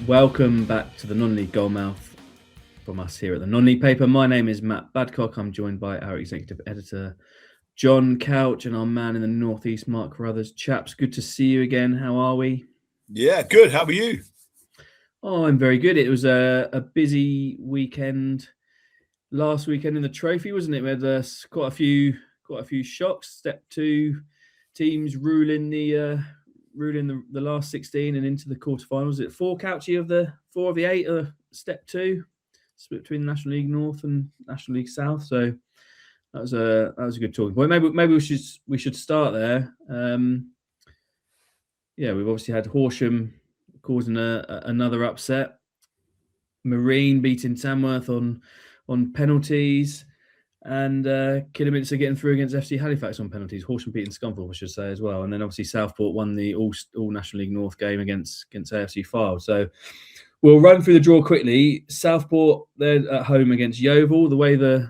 Welcome back to the Non-League Goalmouth from us here at the Non-League Paper. My name is Matt Badcock. I'm joined by our executive editor, John Couch, and our man in the Northeast, Mark Carruthers. Chaps, good to see you again. How are we? Yeah, good. How are you? Oh, I'm very good. It was a busy weekend. Last weekend in the trophy, wasn't it? We had quite a few shocks. Step 2 teams ruling the last 16 and into the quarterfinals. Was it 4 Couchy of the 4 of the 8 Step 2, split between National League North and National League South. So that was a good talking point. Maybe we should start there. We've obviously had Horsham causing another upset. Marine beating Tamworth on penalties, and Kidderminster getting through against FC Halifax on penalties. Horsham beating Scunthorpe, I should say, as well. And then obviously Southport won the all National League North game against AFC Fylde. So we'll run through the draw quickly. Southport, they're at home against Yeovil. The way the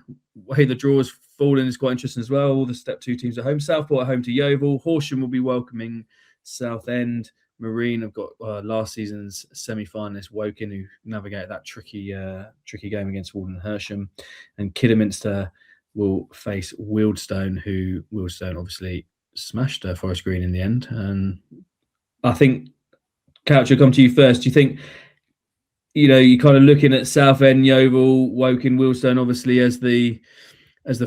draw has fallen is quite interesting as well. All the Step 2 teams at home. Southport at home to Yeovil. Horsham will be welcoming Southend. Marine have got last season's semi-finalist Woking, who navigated that tricky game against Walden and Hersham, and Kidderminster will face Wealdstone, who Wealdstone obviously smashed Forest Green in the end. And I think, Couch, I'll come to you first. Do you think, you're kind of looking at Southend, Yeovil, Woking, Wealdstone, obviously as the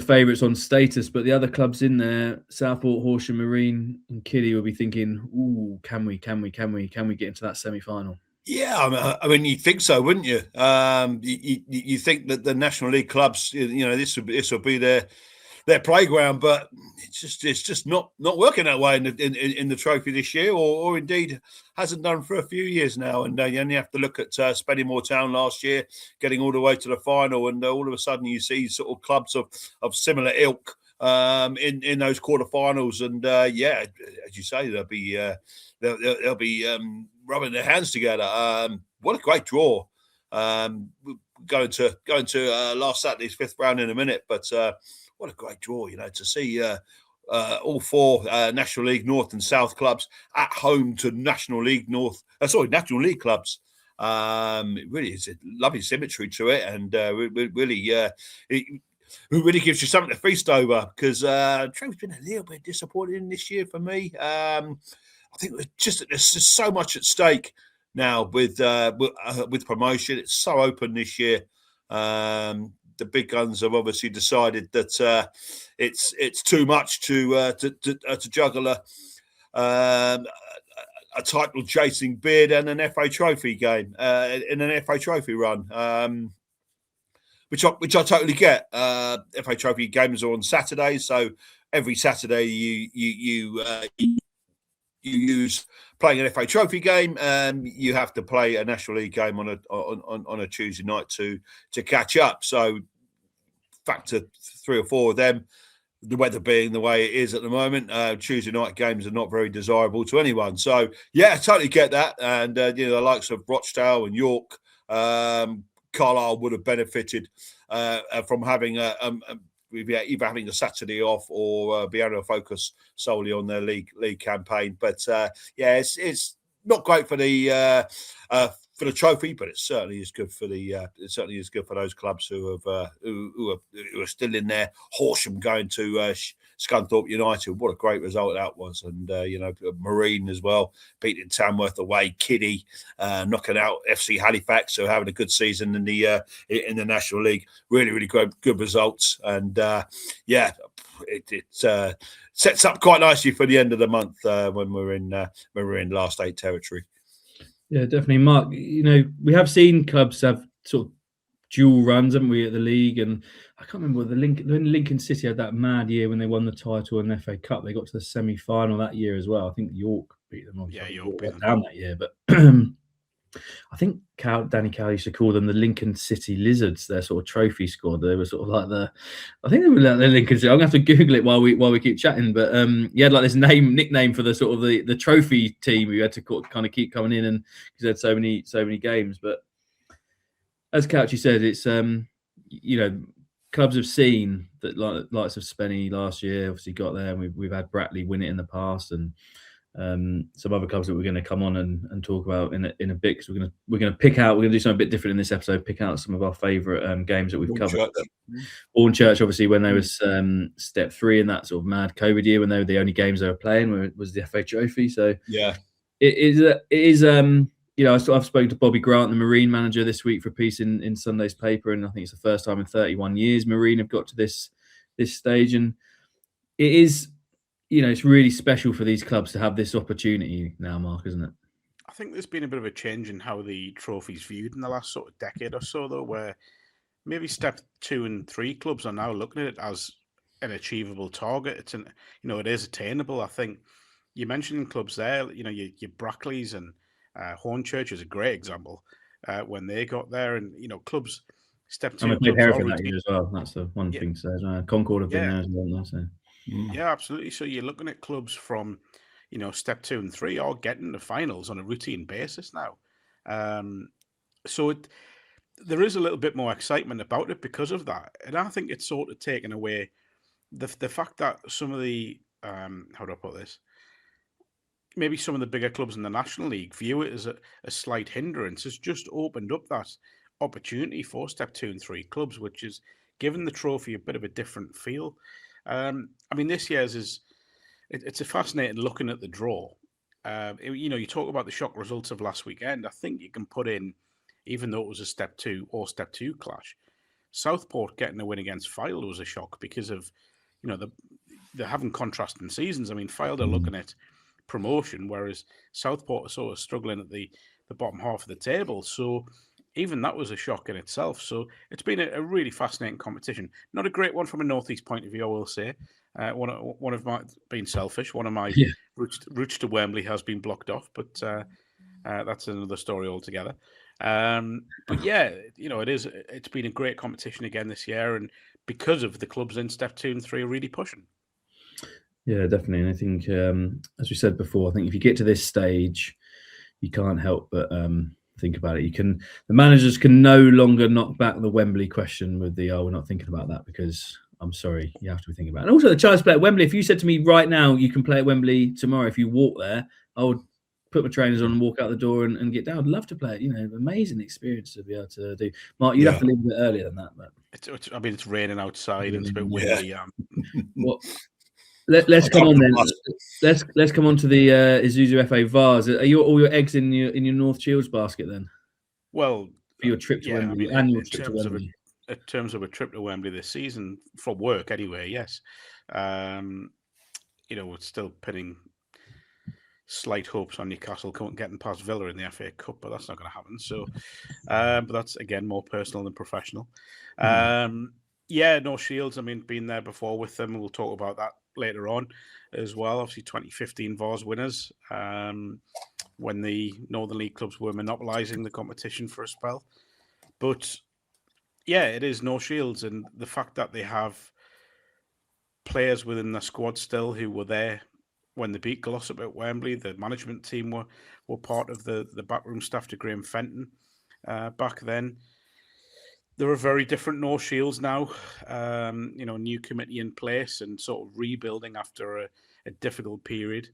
favourites on status, but the other clubs in there, Southport, Horsham, Marine, and Kiddie, will be thinking, "Ooh, can we get into that semi-final?" Yeah, I mean, you'd think so, wouldn't you? You think that the National League clubs, this will be their playground, but it's just not working that way in the trophy this year, or indeed hasn't done for a few years now. And you only have to look at Spennymoor Town last year, getting all the way to the final, and all of a sudden you see sort of clubs of similar ilk in those quarterfinals. And as you say, they'll be rubbing their hands together. What a great draw! Going to last Saturday's fifth round in a minute, but what a great draw, to see all 4 National League North and South clubs at home to National League League clubs. It really is a lovely symmetry to it, and it really gives you something to feast over, because Trent's been a little bit disappointing this year for me. I think there's just so much at stake now with promotion. It's so open this year. The big guns have obviously decided that it's too much to juggle a title chasing bid and an FA Trophy game in an FA Trophy run, which I totally get. FA Trophy games are on Saturdays, so every Saturday you use playing an FA Trophy game, and you have to play a National League game on a Tuesday night to catch up. So factor 3 or 4 of them. The weather being the way it is at the moment, Tuesday night games are not very desirable to anyone. So yeah, I totally get that. And the likes of Rochdale and York, Carlisle would have benefited from having either having a Saturday off or be able to focus solely on their league campaign. But it's not great for the trophy, but it certainly is good for those clubs who are still in there. Horsham going to Scunthorpe United, what a great result that was, and Marine as well, beating Tamworth away. Kiddie knocking out FC Halifax, so having a good season in the National League. Really good results, and it sets up quite nicely for the end of the month when we're in last 8 territory. Yeah, definitely, Mark. We have seen clubs have sort of dual runs, haven't we, at the league? And I can't remember when Lincoln City had that mad year when they won the title in the FA Cup. They got to the semi-final that year as well. I think York beat them. Yeah, York beat them down that year, but I think Danny Cowell used to call them the Lincoln City Lizards, their sort of trophy squad. They were sort of like I think they were like the Lincoln City. I'm going to have to Google it while we keep chatting. But he had like this nickname for the sort of the trophy team who had to kind of keep coming in, and because they had so many games. But as Couchy said, it's clubs have seen that, likes of Spenny last year obviously got there, and we've had Bratley win it in the past, and some other clubs that we're going to come on and talk about in a bit, because we're going to do something a bit different in this episode. Pick out some of our favourite games that we've covered. Hornchurch, obviously, when they was step 3 in that sort of mad COVID year, when they were the only games they were playing was the FA Trophy. So yeah, it is. I've spoken to Bobby Grant, the Marine manager, this week for a piece in Sunday's paper, and I think it's the first time in 31 years Marine have got to this stage, and it is. It's really special for these clubs to have this opportunity now, Mark, isn't it? I think there's been a bit of a change in how the trophy's viewed in the last sort of decade or so, though, where maybe step 2 and 3 clubs are now looking at it as an achievable target. It is attainable. I think you mentioned clubs there, your Brackleys and Hornchurch is a great example when they got there, and clubs step 2 clubs Hereford that year as well. That's the one thing. So Concord have been there as well. So. Yeah, absolutely. So you're looking at clubs from, step 2 and 3 are getting the finals on a routine basis now. There is a little bit more excitement about it because of that. And I think it's sort of taken away the fact that some of the, how do I put this? Maybe some of the bigger clubs in the National League view it as a slight hindrance. Has just opened up that opportunity for step 2 and 3 clubs, which has given the trophy a bit of a different feel. This year's it's a fascinating looking at the draw. You talk about the shock results of last weekend. I think you can put in, even though it was a step 2 clash, Southport getting a win against Fylde was a shock because of, they're having contrasting seasons. Fylde are looking at promotion, whereas Southport are sort of struggling at the bottom half of the table. So even that was a shock in itself. So it's been a really fascinating competition. Not a great one from a Northeast point of view, I will say. One of my, being selfish, one of my routes to Wembley has been blocked off, but that's another story altogether. It's been a great competition again this year, and because of the clubs in step 2 and 3 are really pushing. Yeah, definitely. And I think, as we said before, I think if you get to this stage, you can't help but think about it. The managers can no longer knock back the Wembley question with we're not thinking about that, because I'm sorry, you have to be thinking about it. And also the chance to play at Wembley. If you said to me right now, you can play at Wembley tomorrow, if you walk there, I would put my trainers on and walk out the door and get down. I'd love to play it. Amazing experience to be able to do. Mark, you'd have to leave a bit earlier than that. But it's raining outside and it's a bit windy. Well, let's come on then. Let's come on to the Isuzu FA Vase. Are all your eggs in your North Shields basket then? Well, for your trip to Wembley, annual trip to Wembley. In terms of a trip to Wembley this season, for work anyway, yes. We're still pinning slight hopes on Newcastle getting past Villa in the FA Cup, but that's not going to happen. So, but that's again more personal than professional. North Shields. Been there before with them, and we'll talk about that later on as well. Obviously, 2015 Vase winners, when the Northern League clubs were monopolising the competition for a spell. But yeah, it is North Shields, and the fact that they have players within the squad still who were there when they beat Glossop at Wembley. The management team were part of the backroom staff to Graham Fenton back then. There are very different North Shields now. New committee in place and sort of rebuilding after a difficult period.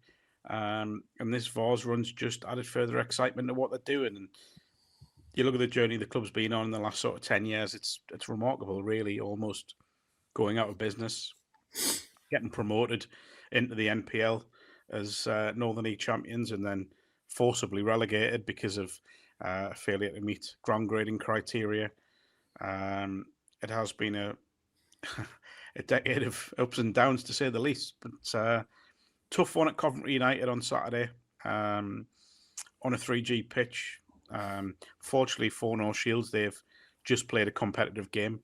And this Vase run's just added further excitement to what they're doing. And you look at the journey the club's been on in the last sort of 10 years, it's remarkable, really, almost going out of business, getting promoted into the NPL as Northern League champions, and then forcibly relegated because of failure to meet ground grading criteria. It has been a decade of ups and downs, to say the least. But tough one at Coventry United on Saturday on a 3G pitch. Fortunately for North Shields, they've just played a competitive game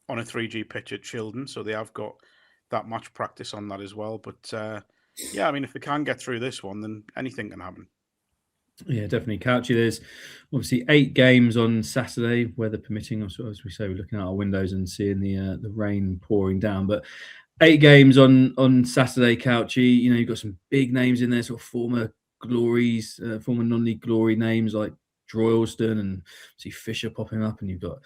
on a 3G pitch at Childen, so they have got that match practice on that as well. But if they can get through this one, then anything can happen. Yeah, definitely. Couchy, there's obviously 8 games on Saturday, weather permitting. As we say, we're looking out our windows and seeing the rain pouring down. But 8 games on Saturday, Couchy. You've got some big names in there, sort of former glories, former non-league glory names like Droylsden, and see Fisher popping up, and you've got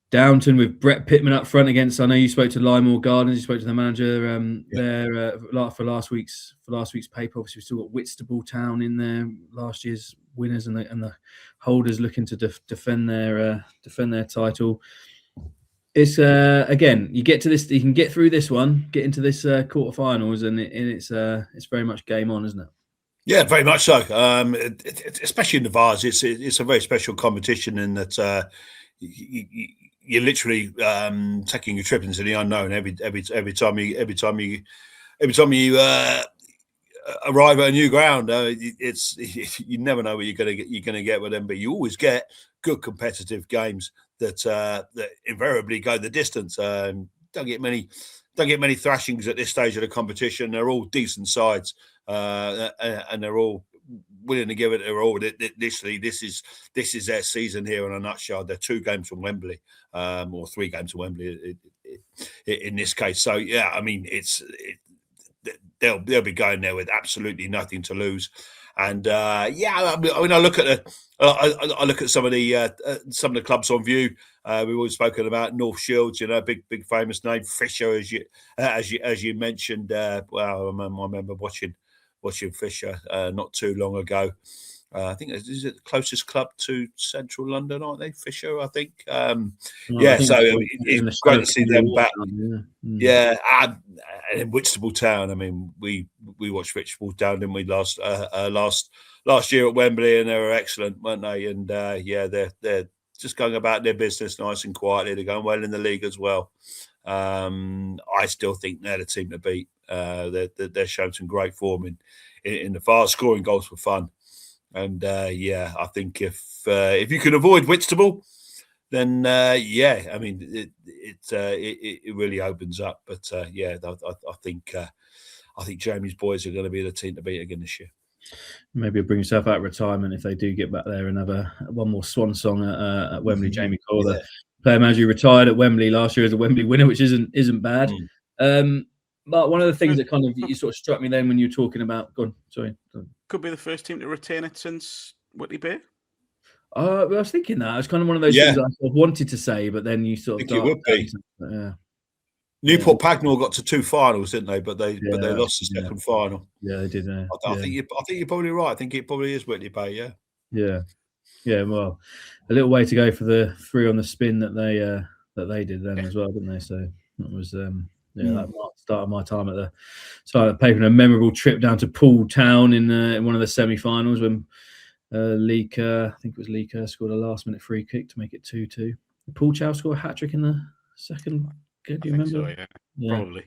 Downton with Brett Pittman up front against. I know you spoke to Lymore Gardens. You spoke to the manager there for last week's paper. Obviously, we've still got Whitstable Town in there, last year's winners and the holders looking to defend their title. It's again, you get to this, you can get through this one, get into this quarterfinals, and it's very much game on, isn't it? Yeah, very much so. Especially in the Vase, it's a very special competition in that you're literally taking a trip into the unknown every time you arrive at a new ground. It's you never know what you're going to get with them, but you always get good competitive games that invariably go the distance. Don't get many thrashings at this stage of the competition. They're all decent sides, and they're all willing to give it their all. Literally, this is their season here in a nutshell. They're 2 games from Wembley, or 3 games from Wembley in this case. So yeah, I mean, they'll be going there with absolutely nothing to lose. And yeah, I mean, I look at some of the clubs on view. We've always spoken about North Shields, big famous name. Fisher, as you mentioned. Well, I remember watching Fisher not too long ago. I think is it the closest club to Central London, aren't they? Fisher, I think. Yeah, so it's great to see them back. Yeah, and Whitstable Town. I mean, we watched Whitstable Town, didn't we, last year at Wembley, and they were excellent, weren't they? And yeah, they're just going about their business nice and quietly. They're going well in the league as well. I still think they're the team to beat. They're showing some great form in the Vase, scoring goals for fun. And yeah, I think if you can avoid Whitstable, then yeah, I mean it really opens up. But yeah, I think Jamie's boys are going to be the team to beat again this year. Maybe he'll bring himself out of retirement if they do get back there and have one more swan song at Wembley. Jamie Coyle, the player manager who retired at Wembley last year as a Wembley winner, which isn't bad. But one of the things that kind of you sort of struck me then when you were talking about, go on. Could be the first team to retain it since Whitley Bay. I was thinking that. It's kind of one of those things I sort of wanted to say, but then you sort of. I think it would be. Yeah. Newport Pagnell got to 2 finals, didn't they? But they lost the second final. Yeah, they did. I think you're probably right. I think it probably is Whitley Bay. Yeah. Yeah. Well, a little way to go for the 3 on the spin that they did then as well, didn't they? So that was that marked the start of my time at the side of the paper. And a memorable trip down to Poole Town in one of the semi-finals when Lee Kerr, I think it was Lee Kerr, scored a last-minute free kick to make it 2-2. Did Paul Chow score a hat-trick in the second? Do you remember? So, yeah. Probably.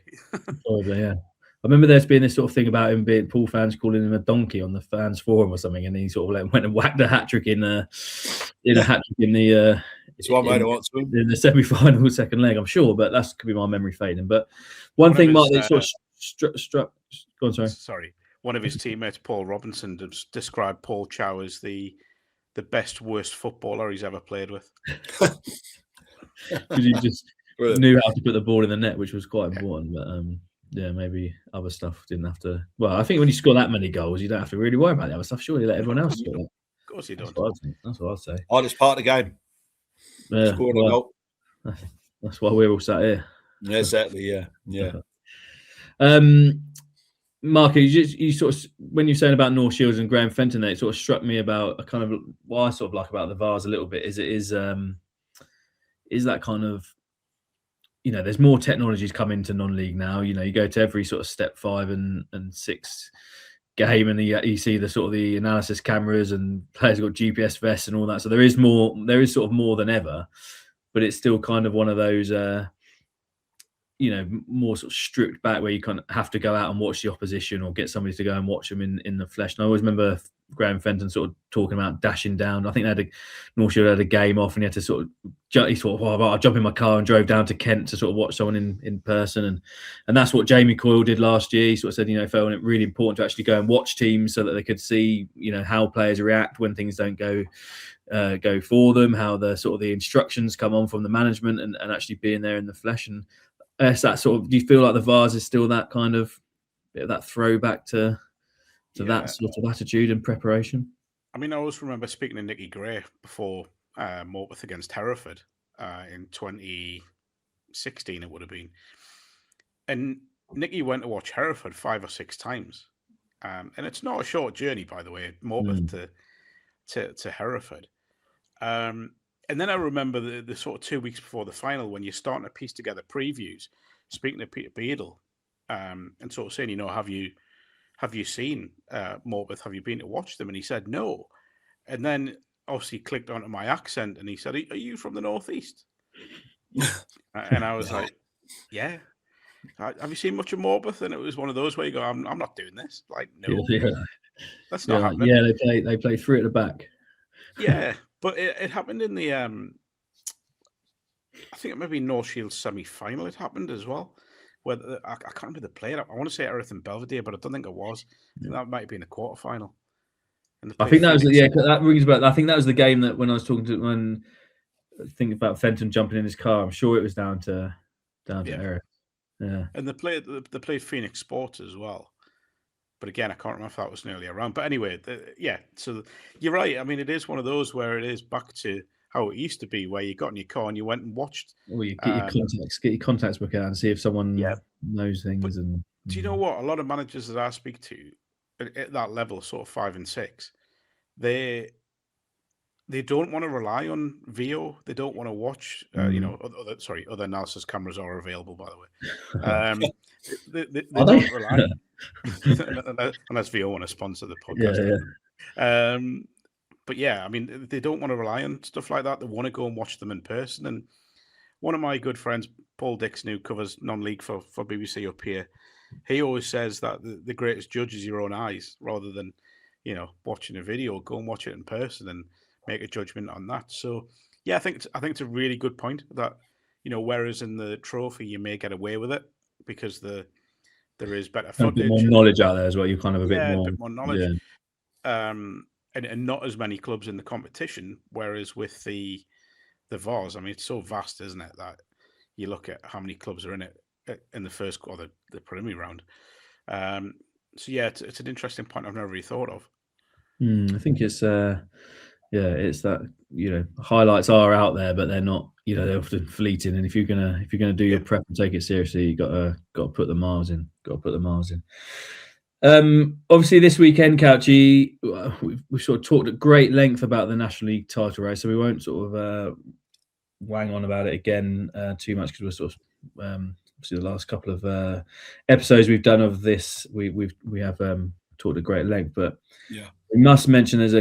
Probably, yeah. I remember there's been this sort of thing about him being Poole fans calling him a donkey on the fans forum or something, and he sort of went and whacked a hat-trick in a hat-trick in the in the semi-final second leg, I'm sure, but that could be my memory fading. But one thing, Mark, that sort of struck. Go on, sorry. One of his teammates, Paul Robinson, described Paul Chow as the worst footballer he's ever played with. Because he just knew how to put the ball in the net, which was quite important. But yeah, maybe other stuff didn't have to. Well, I think when you score that many goals, you don't have to really worry about the other stuff. Surely let everyone else score that. Of course you don't. That's what I'd say. Hardest part of the game. Yeah, scoring a goal. That's why we're all sat here. Yeah, exactly. Yeah. Mark, you sort of, when you're saying about North Shields and Graham Fenton, it sort of struck me about a kind of what I sort of like about the Vase a little bit is that kind of, there's more technologies come into non-league now. You go to every sort of step 5 and 6 game, and you see the sort of the analysis cameras, and players have got GPS vests and all that. So there is sort of more than ever, but it's still kind of one of those, more sort of stripped back where you kind of have to go out and watch the opposition or get somebody to go and watch them in the flesh. And I always remember Graham Fenton sort of talking about dashing down. I think North Shield had a game off, and he had to I'll jump in my car and drove down to Kent to sort of watch someone in person. And that's what Jamie Coyle did last year. He sort of said, felt it really important to actually go and watch teams so that they could see, how players react when things don't go for them, how the sort of the instructions come on from the management, and actually being there in the flesh. And that sort of, do you feel like the Vase is still that kind of bit of that throwback to that sort of attitude and preparation? I mean, I always remember speaking to Nicky Gray before Morpeth against Hereford, in 2016, it would have been. And Nicky went to watch Hereford 5 or 6 times. And it's not a short journey, by the way, Morpeth to Hereford. And then I remember the sort of 2 weeks before the final, when you're starting to piece together previews, speaking to Peter Beadle, and sort of saying, you know, have you seen Morpeth? Have you been to watch them? And he said no. And then obviously clicked onto my accent, and he said, "Are you from the Northeast?" And I was like, "Yeah." Have you seen much of Morpeth? And it was one of those where you go, I'm not doing this. Like, no, that's not happening. Yeah, they play 3 at the back. Yeah, but it happened in the I think it may be North Shield semi-final. It happened as well. Where I can't remember the player. I want to say Erith and Belvedere, but I don't think it was. I think that might have been a quarterfinal. I think that was that rings about. I think that was the game that when I was talking to when thinking about Fenton jumping in his car, I'm sure it was down to Erith. Yeah, and they played Phoenix Sports as well. But again, I can't remember if that was nearly around. But anyway, so you're right. I mean, it is one of those where it is back to how it used to be, where you got in your car and you went and watched. Well, you get your contacts book out and see if someone knows things. And do you know what? A lot of managers that I speak to at that level, sort of 5 and 6, they don't want to rely on VO. They don't want to watch. Other analysis cameras are available, by the way. They don't rely. Unless VO want to sponsor the podcast. Yeah. But yeah, I mean, they don't want to rly on stuff like that. They want to go and watch them in person. And one of my good friends, Paul Dixon, who covers non-league for BBC up here, he always says that the greatest judge is your own eyes, rather than, you know, watching a video. Go and watch it in person and make a judgment on that. So yeah, I think it's a really good point that, you know, whereas in the trophy you may get away with it because there is better footage, a bit more knowledge out there as well. You're kind of a bit more knowledge. Yeah. And not as many clubs in the competition. Whereas with the Vase, I mean, it's so vast, isn't it, that you look at how many clubs are in it in the first or the preliminary round. So yeah, it's an interesting point I've never really thought of. I think it's it's that, you know, highlights are out there, but they're not, you know, they're often fleeting. And if you're gonna do your prep and take it seriously, you got to put the miles in. Obviously, this weekend, Couchy, we've sort of talked at great length about the National League title race, so we won't sort of wang on about it again too much, because we're sort of obviously the last couple of episodes we've done of this, we have talked at great length, but we must mention there's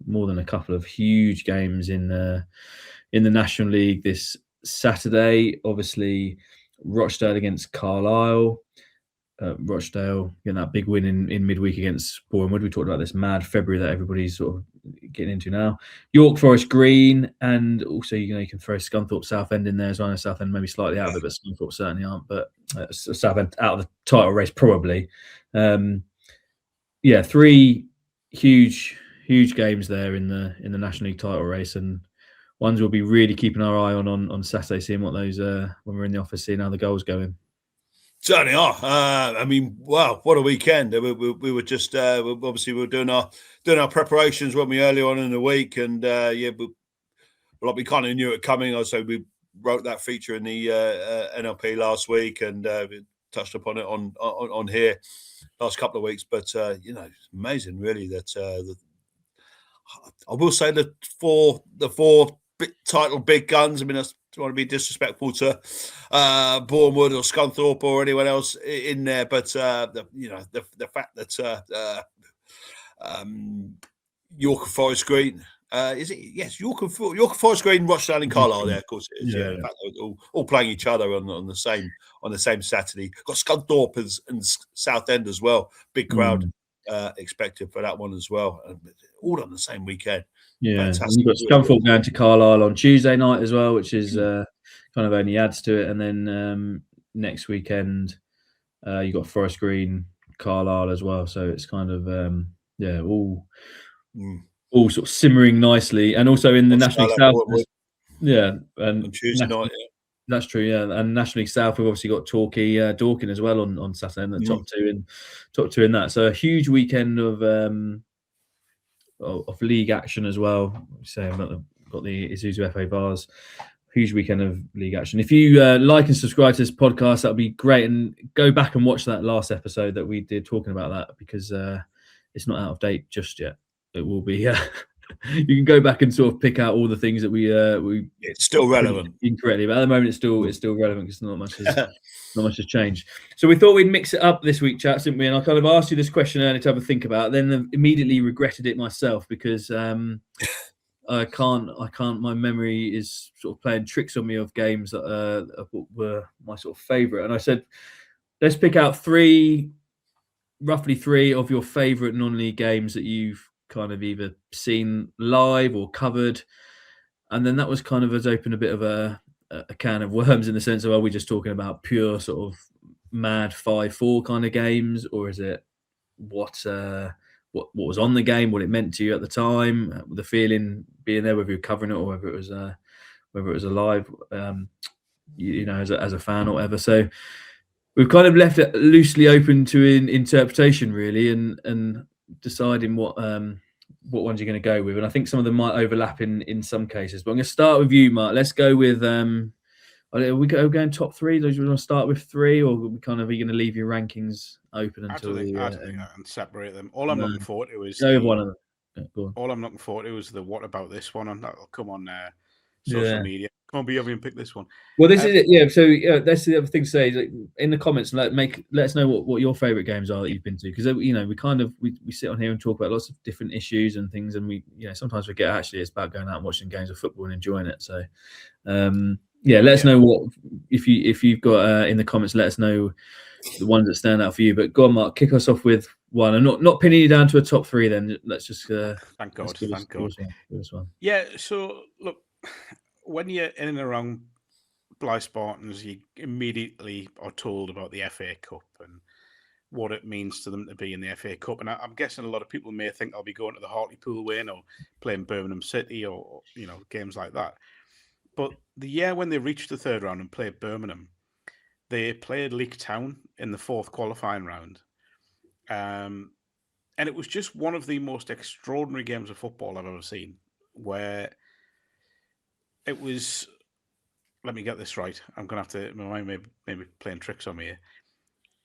more than a couple of huge games in the National League this Saturday. Obviously, Rochdale against Carlisle. Rochdale getting that big win in midweek against Bournemouth. We talked about this mad February that everybody's sort of getting into now. York Forest Green, and also, you know, you can throw Scunthorpe Southend in there as well. I know Southend maybe slightly out of it, but Scunthorpe certainly aren't. But Southend out of the title race probably. 3 huge games there in the National League title race, and ones we'll be really keeping our eye on Saturday, seeing what those when we're in the office, seeing how the goals going. Certainly are. I mean, wow, what a weekend! We were just obviously we were doing our preparations, weren't we, early on in the week, and we kind of knew it coming. So we wrote that feature in the NLP last week, and we touched upon it on here last couple of weeks. But you know, it's amazing, really, that I will say that for the 4 big guns. I mean, I don't want to be disrespectful to Bournemouth or Scunthorpe or anyone else in there, but the fact that York and Forest Green is it? Yes, York and Forest Green, Rochdale and Carlisle. There, of course, it is. Yeah. In fact, all playing each other on the same Saturday. Got Scunthorpe and Southend as well. Big crowd expected for that one as well. All on the same weekend. Yeah, and you've got Scunthorpe going to Carlisle on Tuesday night as well, which is kind of only adds to it. And then next weekend, you've got Forest Green, Carlisle as well. So it's kind of all sort of simmering nicely. And also in the National League South, and on Tuesday night. Yeah. That's true, yeah. And National League South, we've obviously got Torquay, Dorking as well on Saturday, and the top two in that. So a huge weekend of league action as well. Saying about got the Isuzu FA Vase. Huge weekend of league action. If you like and subscribe to this podcast, that'd be great. And go back and watch that last episode that we did talking about that, because it's not out of date just yet. It will be. You can go back and sort of pick out all the things that we it's still relevant incorrectly, but at the moment it's still relevant because not much has changed. So we thought we'd mix it up this week, chaps, didn't we? And I kind of asked you this question earlier to have a think about, then immediately regretted it myself because I can't. My memory is sort of playing tricks on me of games that were my sort of favourite. And I said, let's pick out roughly three of your favourite non-league games that you've kind of either seen live or covered. And then that was kind of as open a bit of a can of worms in the sense of, are we just talking about pure sort of mad 5-4 kind of games, or is it what was on the game, what it meant to you at the time, the feeling being there, whether you're covering it or whether it was alive, as a fan or whatever. So we've kind of left it loosely open to interpretation, really, and deciding what ones you're going to go with. And I think some of them might overlap in some cases. But I'm going to start with you, Mark. Let's go with. Are we going top three? Do you want to start with three, or are you going to leave your rankings open until and separate them? All I'm looking forward to is one of them. Yeah, go on. All I'm looking forward to is the what about this one, and that'll come on social media. Come on, be over and pick this one. Well, this is it. Yeah. So that's the other thing to say. Like, in the comments, let us know what your favourite games are that you've been to, because we sit on here and talk about lots of different issues and things, and we sometimes forget actually it's about going out and watching games of football and enjoying it. So let us know what if you've got in the comments. Let us know the ones that stand out for you. But go on, Mark, kick us off with one, and not pinning you down to a top three. Then let's just thank God. This one. Yeah. So look, when you're in and around Blythe Spartans, you immediately are told about the FA Cup and what it means to them to be in the FA Cup. And I'm guessing a lot of people may think I'll be going to the Hartlepool win or playing Birmingham City or games like that. But the year when they reached the third round and played Birmingham, they played Leek Town in the fourth qualifying round. And it was just one of the most extraordinary games of football I've ever seen, where it was, let me get this right. I'm going to have to, my mind maybe playing tricks on me here.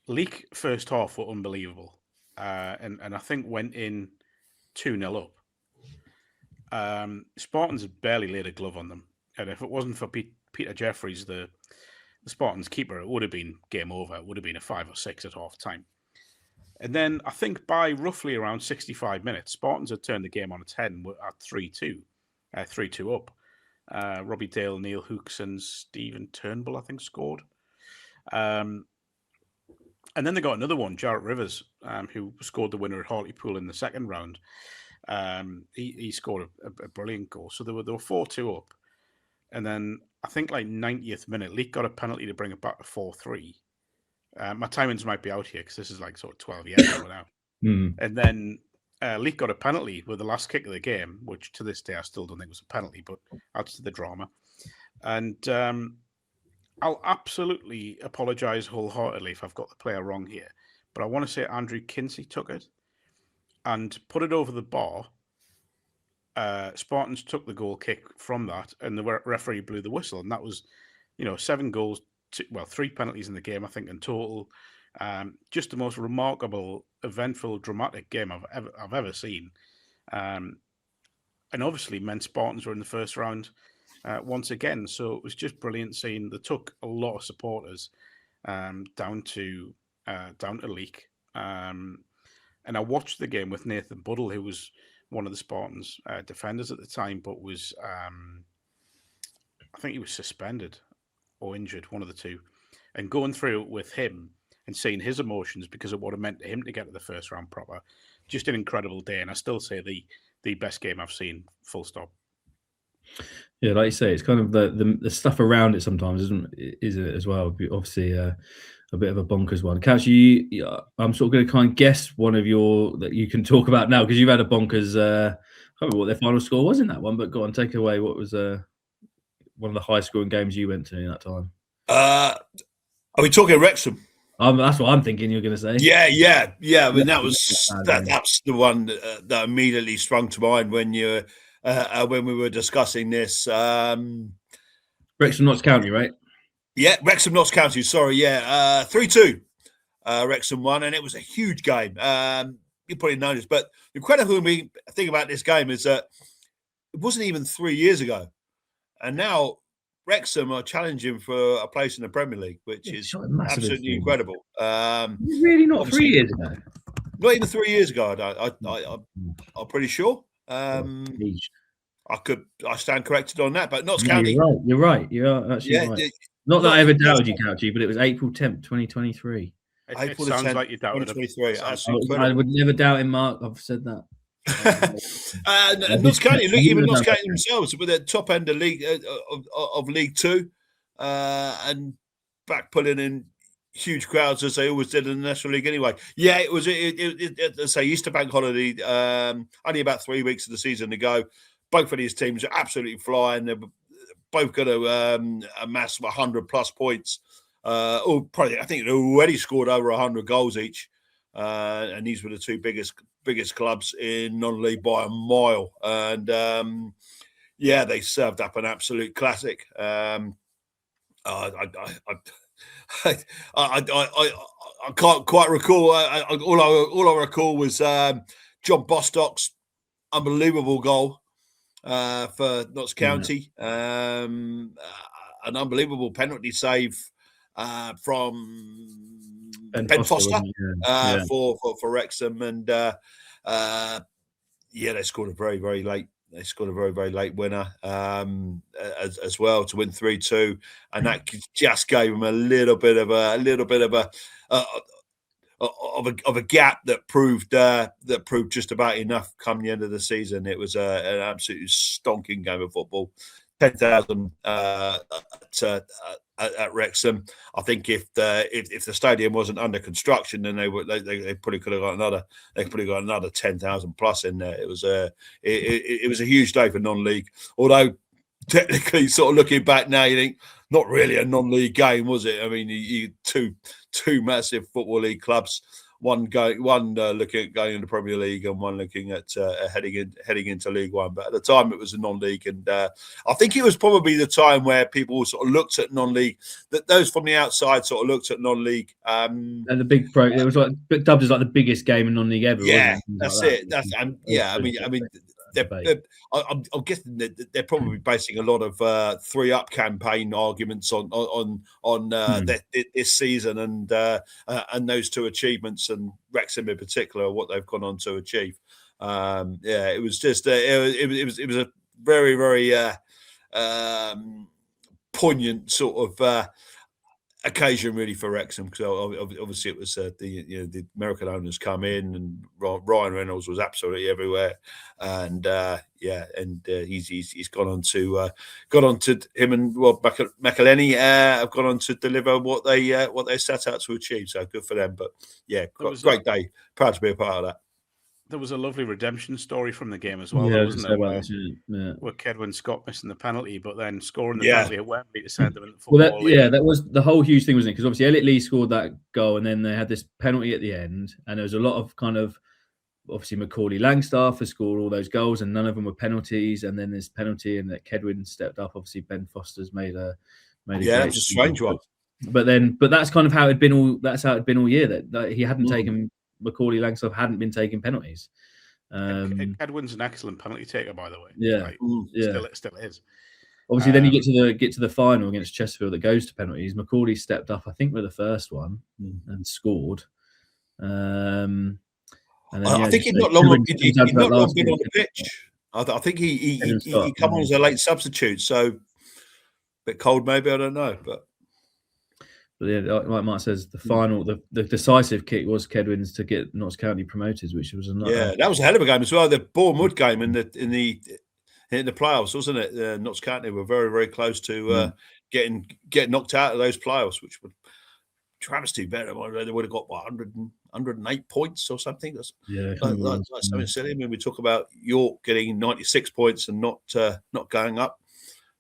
Leek first half were unbelievable. And I think went in 2-0 up. Spartans had barely laid a glove on them. And if it wasn't for Peter Jeffries, the Spartans keeper, it would have been game over. It would have been a 5 or 6 at half time. And then I think by roughly around 65 minutes, Spartans had turned the game on its head and were at 3-2 up. Robbie Dale, Neil Hooks, and Stephen Turnbull, I think, scored. And then they got another one, Jarrett Rivers, who scored the winner at Hartlepool in the second round. He scored a brilliant goal. So they were 4-2 up. And then I think like 90th minute, Leek got a penalty to bring it back to 4-3. My timings might be out here because this is like sort of 12 years ago now. And then Leek got a penalty with the last kick of the game, which to this day I still don't think was a penalty, but adds to the drama. And I'll absolutely apologise wholeheartedly if I've got the player wrong here, but I want to say Andrew Kinsey took it and put it over the bar. Spartans took the goal kick from that, and the referee blew the whistle, and that was, 7 goals, 3 penalties in the game, I think, in total. Just the most remarkable, eventful, dramatic game I've ever seen, and obviously meant Spartans were in the first round once again. So it was just brilliant seeing. They took a lot of supporters down to Leek, and I watched the game with Nathan Buddle, who was one of the Spartans defenders at the time, but was I think he was suspended or injured, one of the two, and going through it with him and seeing his emotions because of what it meant to him to get to the first round proper. Just an incredible day. And I still say the best game I've seen, full stop. Yeah, like you say, it's kind of the stuff around it sometimes, isn't it, as well? Obviously, a bit of a bonkers one. Couch, I'm sort of going to kind of guess one of your that you can talk about now because you've had a bonkers. I can't remember what their final score was in that one, but go on, take it away. What was one of the high scoring games you went to in that time? Are we talking Wrexham? That's what I'm thinking you're going to say. Yeah. I mean, that's the one that immediately sprung to mind when you're when we were discussing this. Wrexham Notts County, right? Yeah, Wrexham Notts County. Sorry, yeah, 3-2. Wrexham won, and it was a huge game. You probably know this, but the incredible thing about this game is that it wasn't even 3 years ago, and now Wrexham are challenging for a place in the Premier League, which is absolutely incredible. Really, not 3 years ago. Not even 3 years ago. I'm pretty sure. I stand corrected on that, but Notts County. You're right. You are actually right. Not that I ever doubted you, Couchy, but it was April 10th, 2023. It sounds like you doubted him. I would never doubt him, Mark. I've said that. Notts County, even Notts County themselves, with the top end of League of League Two, and back pulling in huge crowds as they always did in the National League anyway. Yeah, it was. Let's say Easter bank holiday. Only about 3 weeks of the season to go. Both of these teams are absolutely flying. They're both going to amass 100+ points. Probably, I think they already scored over 100 goals each. And these were the two biggest clubs in non-league by a mile. And they served up an absolute classic. I can't quite recall. All I recall was John Bostock's unbelievable goal for Notts County. An unbelievable penalty save from Ben Foster for Wrexham, and they scored a very, very late. They scored a very, very late winner as well to win 3-2, and that just gave them a little bit of a gap that proved just about enough come the end of the season. It was an absolutely stonking game of football. 10,000 at Wrexham. I think if the stadium wasn't under construction, then they probably could have got another. They probably got another 10,000 plus in there. It was a huge day for non-league. Although technically, sort of looking back now, you think not really a non-league game, was it? I mean, you two massive football league clubs. One looking at going into the Premier League, and one looking at heading into League One. But at the time, it was a non-league, and I think it was probably the time where people sort of looked at non-league. That those from the outside sort of looked at non-league. And the big pro, it was like dubbed as like the biggest game in non-league ever. Yeah, that's it. I mean. I'm guessing that they're probably basing a lot of three-up campaign arguments on this season and those two achievements, and Wrexham in particular, what they've gone on to achieve. It was just it was a very, very poignant sort of occasion really for Wrexham, because obviously it was the American owners come in, and Ryan Reynolds was absolutely everywhere, and he's gone on to him and McElhenney have gone on to deliver what they set out to achieve. So good for them. But great day. Proud to be a part of that. There was a lovely redemption story from the game as well, wasn't there? Where Kedwin Scott missing the penalty, but then scoring the penalty at Wembley to send them in the football. That was the whole huge thing, wasn't it? Because obviously Elliot Lee scored that goal, and then they had this penalty at the end, and there was a lot of kind of obviously Macaulay Langstaff has scored all those goals, and none of them were penalties. And then this penalty, and that Kedwin stepped up. Obviously Ben Foster's made a it's a strange one. But that's kind of how it'd been all. That's how it'd been all year. That he hadn't taken. Macaulay Langstaff hadn't been taking penalties. Kedwin's an excellent penalty taker, by the way. Still is. Obviously, then you get to the final against Chesterfield that goes to penalties. Macaulay stepped up, I think, with the first one and scored. I think he'd not long been on the pitch. I think he come on as a late substitute, so a bit cold maybe. I don't know, but like Mark says, the final, the decisive kick was Kedwin's to get Notts County promoted, which was another. That was a hell of a game as well. The Bournemouth game in the playoffs, wasn't it? Notts County were very, very close to getting knocked out of those playoffs, which would travesty better. They would have got 108 points or something. That's something silly. I mean, we talk about York getting 96 points and not going up.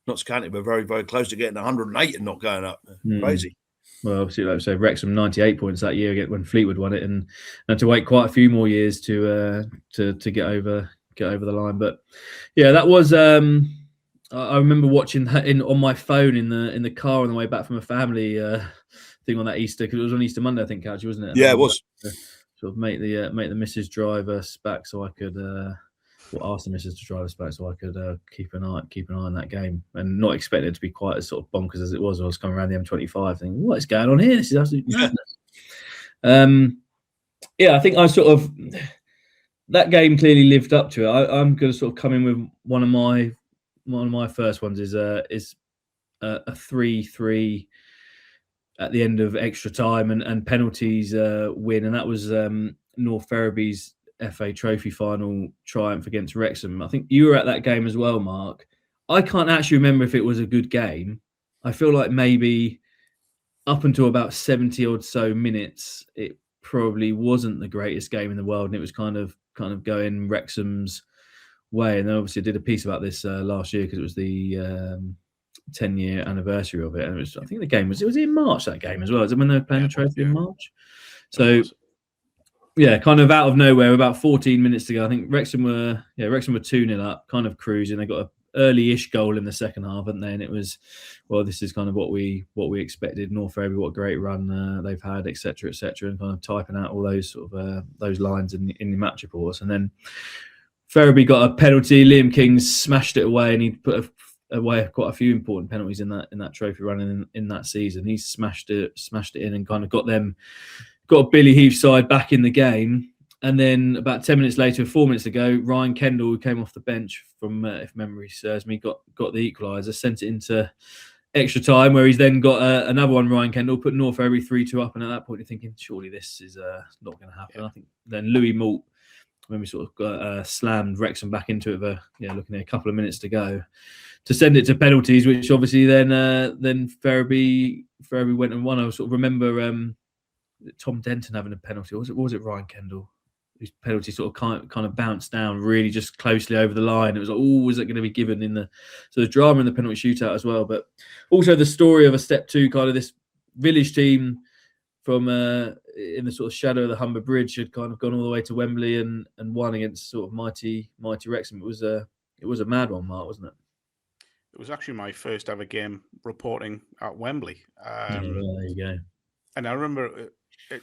Notts County were very, very close to getting 108 and not going up. Crazy. Well, obviously, like I say, Wrexham 98 points that year when Fleetwood won it, and had to wait quite a few more years to get over get over the line. But yeah, that was. I remember watching that on my phone in the car on the way back from a family thing on that Easter, because it was on Easter Monday, I think, actually, wasn't it? And Yeah, it was. Sort of make the missus drive us back so I could. Ask the missus to drive us back so I could keep an eye on that game, and not expect it to be quite as sort of bonkers as it was. I was coming around the M25 thinking, what is going on here? This is absolute madness. I think I sort of, that game clearly lived up to it. I'm going to sort of come in with one of my first ones is a 3-3 at the end of extra time and penalties win, and that was North Ferriby's FA Trophy final triumph against Wrexham. I think you were at that game as well, Mark. I can't actually remember if it was a good game. I feel like maybe up until about 70 odd so minutes, it probably wasn't the greatest game in the world, and it was kind of going Wrexham's way. And then obviously I did a piece about this last year because it was the 10-year anniversary of it, and I think the game was in March, that game as well. Is it when they were playing the trophy in March? So yeah, kind of out of nowhere, about 14 minutes to go. I think Wrexham were 2-0 up, kind of cruising. They got an early-ish goal in the second half, and then it was, well, this is kind of what we expected. North Ferriby, what a great run they've had, etc., and kind of typing out all those sort of those lines in the match reports. And then Ferriby got a penalty. Liam King smashed it away, and he put away quite a few important penalties in that trophy run in that season. He smashed it in and kind of got Billy Heath's side back in the game. And then about 10 minutes later, 4 minutes ago, Ryan Kendall, who came off the bench from, if memory serves me, got the equaliser, sent it into extra time, where he's then got another one, Ryan Kendall, put North Ferriby 3-2 up. And at that point, you're thinking, surely this is not going to happen. I think then Louis Moult, when we sort of got, slammed Wrexham back into it, looking at a couple of minutes to go, to send it to penalties, which obviously then Ferriby went and won. I sort of remember Tom Denton having a penalty. Was it Ryan Kendall? Whose penalty sort of kind of bounced down really just closely over the line. It was like, is it going to be given in the drama in the penalty shootout as well? But also the story of a step two, kind of this village team from in the sort of shadow of the Humber Bridge had kind of gone all the way to Wembley and won against sort of mighty Wrexham. It was a mad one, Mark, wasn't it? It was actually my first ever game reporting at Wembley. There you go. And I remember it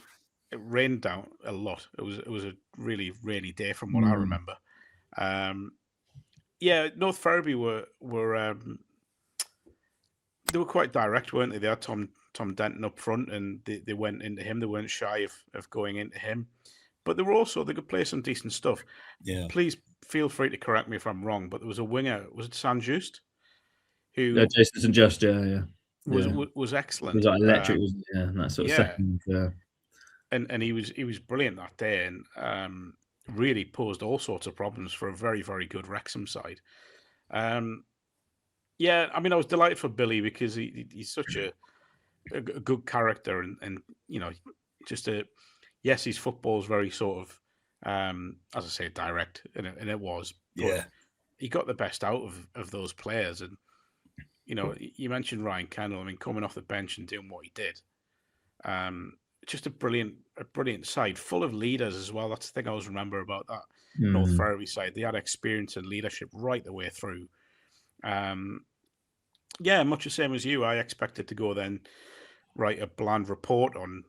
rained down a lot. It was a really rainy day from what I remember. North Ferriby were they were quite direct, weren't they? They had Tom Denton up front, and they went into him. They weren't shy of going into him. But they could play some decent stuff. Yeah. Please feel free to correct me if I'm wrong, but there was a winger, was it San Just? Who Jason St. Just, was excellent. It was like electric, wasn't it? Yeah, and that sort of second. And he was brilliant that day, and really posed all sorts of problems for a very, very good Wrexham side. I was delighted for Billy because he's such a good character, and just his football's very sort of as I say, direct, and it was. But he got the best out of those players, and you mentioned Ryan Kendall. I mean, coming off the bench and doing what he did, just a brilliant side, full of leaders as well. That's the thing I always remember about that North Ferriby side. They had experience and leadership right the way through. Much the same as you. I expected to go then write a bland report on,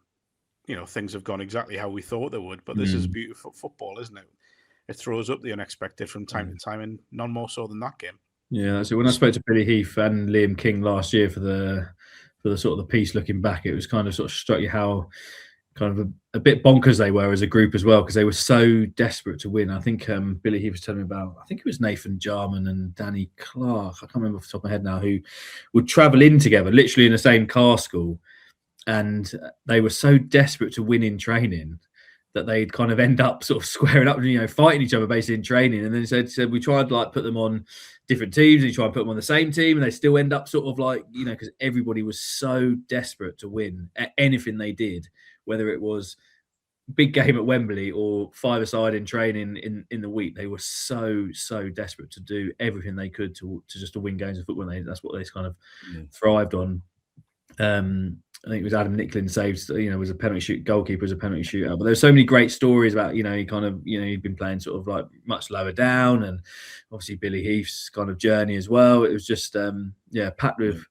things have gone exactly how we thought they would. But this is beautiful football, isn't it? It throws up the unexpected from time to time, and none more so than that game. Yeah, so when I spoke to Billy Heath and Liam King last year for the sort of the piece looking back, it was kind of sort of struck you how kind of a bit bonkers they were as a group as well, because they were so desperate to win. I think Billy Heath was telling me about, I think it was Nathan Jarman and Danny Clark, I can't remember off the top of my head now, who would travel in together, literally in the same car school, and they were so desperate to win in training that they'd kind of end up sort of squaring up, fighting each other basically in training. And then said we tried to put them on different teams, and you try and put them on the same team, and they still end up sort of because everybody was so desperate to win at anything they did, whether it was big game at Wembley or five-a-side in training in the week. They were so desperate to do everything they could to win games of football. That's what they kind of thrived on. I think it was Adam Nicklin saved, was a penalty shoot. Goalkeeper was a penalty shootout. But there's so many great stories about, he kind of, he'd been playing sort of like much lower down, and obviously Billy Heath's kind of journey as well. It was just, packed with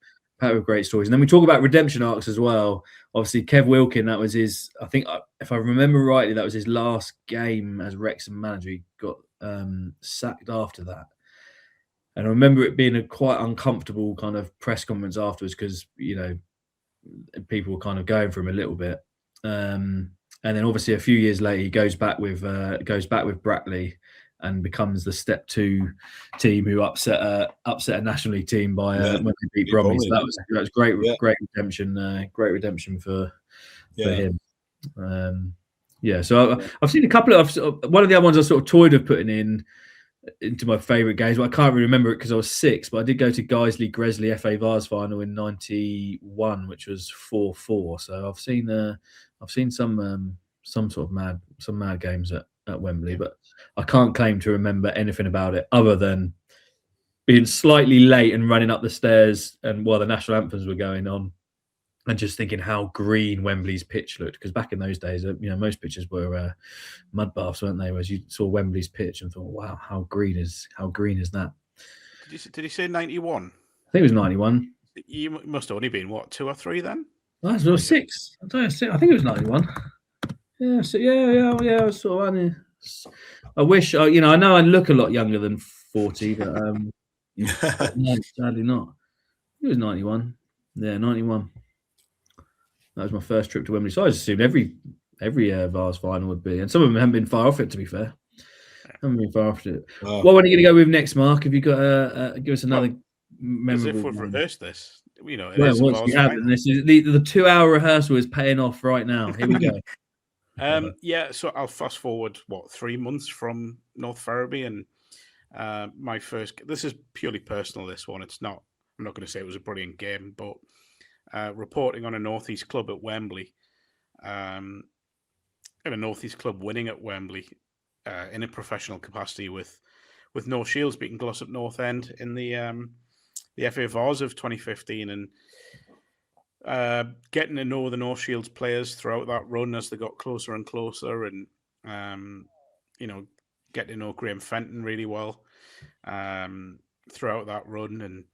great stories. And then we talk about redemption arcs as well. Obviously, Kev Wilkin, that was his, I think, if I remember rightly, that was his last game as Wrexham manager. He got sacked after that. And I remember it being a quite uncomfortable kind of press conference afterwards because, people were kind of going for him a little bit. And then obviously a few years later, he goes back with Brackley and becomes the step 2 team who upset a National League team by when they beat Bromley. So that was great redemption for him. So I've seen a couple of one of the other ones I sort of toyed of putting into my favourite games, but I can't really remember it because I was 6. But I did go to Guiseley-Gresley FA Vase final in '91, which was 4-4. So I've seen some sort of mad games at Wembley, but I can't claim to remember anything about it other than being slightly late and running up the stairs and while the national anthems were going on, and just thinking how green Wembley's pitch looked. Because back in those days, most pitches were mud baths, weren't they? Whereas you saw Wembley's pitch and thought, wow, how green is that? Did he say 91? I think it was 91. You must have only been, 2 or 3 then? I was 6. I think it was 91. Yeah, so yeah. I was sort of. I wish, I know I look a lot younger than 40, but no, sadly not. It was 91. Yeah, 91. That was my first trip to Wembley. So I just assumed every Vase final would be, and some of them haven't been far off it. To be fair, haven't been far off it. Oh. What are you going to go with next, Mark? Have you got give us another memorable? As if we've rehearsed this, we haven't. This is the 2-hour rehearsal is paying off right now. Here we go. So I'll fast forward 3 months from North Ferriby, and my first. This is purely personal. This one, it's not. I'm not going to say it was a brilliant game, but reporting on a Northeast club at Wembley, and a Northeast club winning at Wembley in a professional capacity with North Shields beating Glossop North End in the FA Vase of 2015, and getting to know the North Shields players throughout that run as they got closer and closer, and getting to know Graham Fenton really well throughout that run. And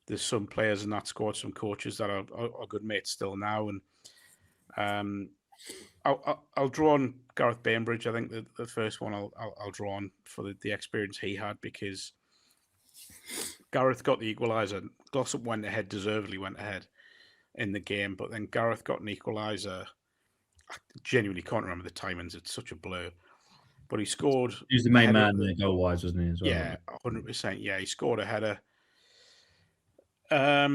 there's some players in that squad, some coaches that are good mates still now. And I'll draw on Gareth Bainbridge. I think the first one I'll draw on for the experience he had, because Gareth got the equaliser. Glossop went ahead, deservedly went ahead in the game, but then Gareth got an equaliser. I genuinely can't remember the timings. It's such a blur. But he scored. He was the main man goal-wise, wasn't he, as well? Yeah, 100%. Yeah, he scored a header. I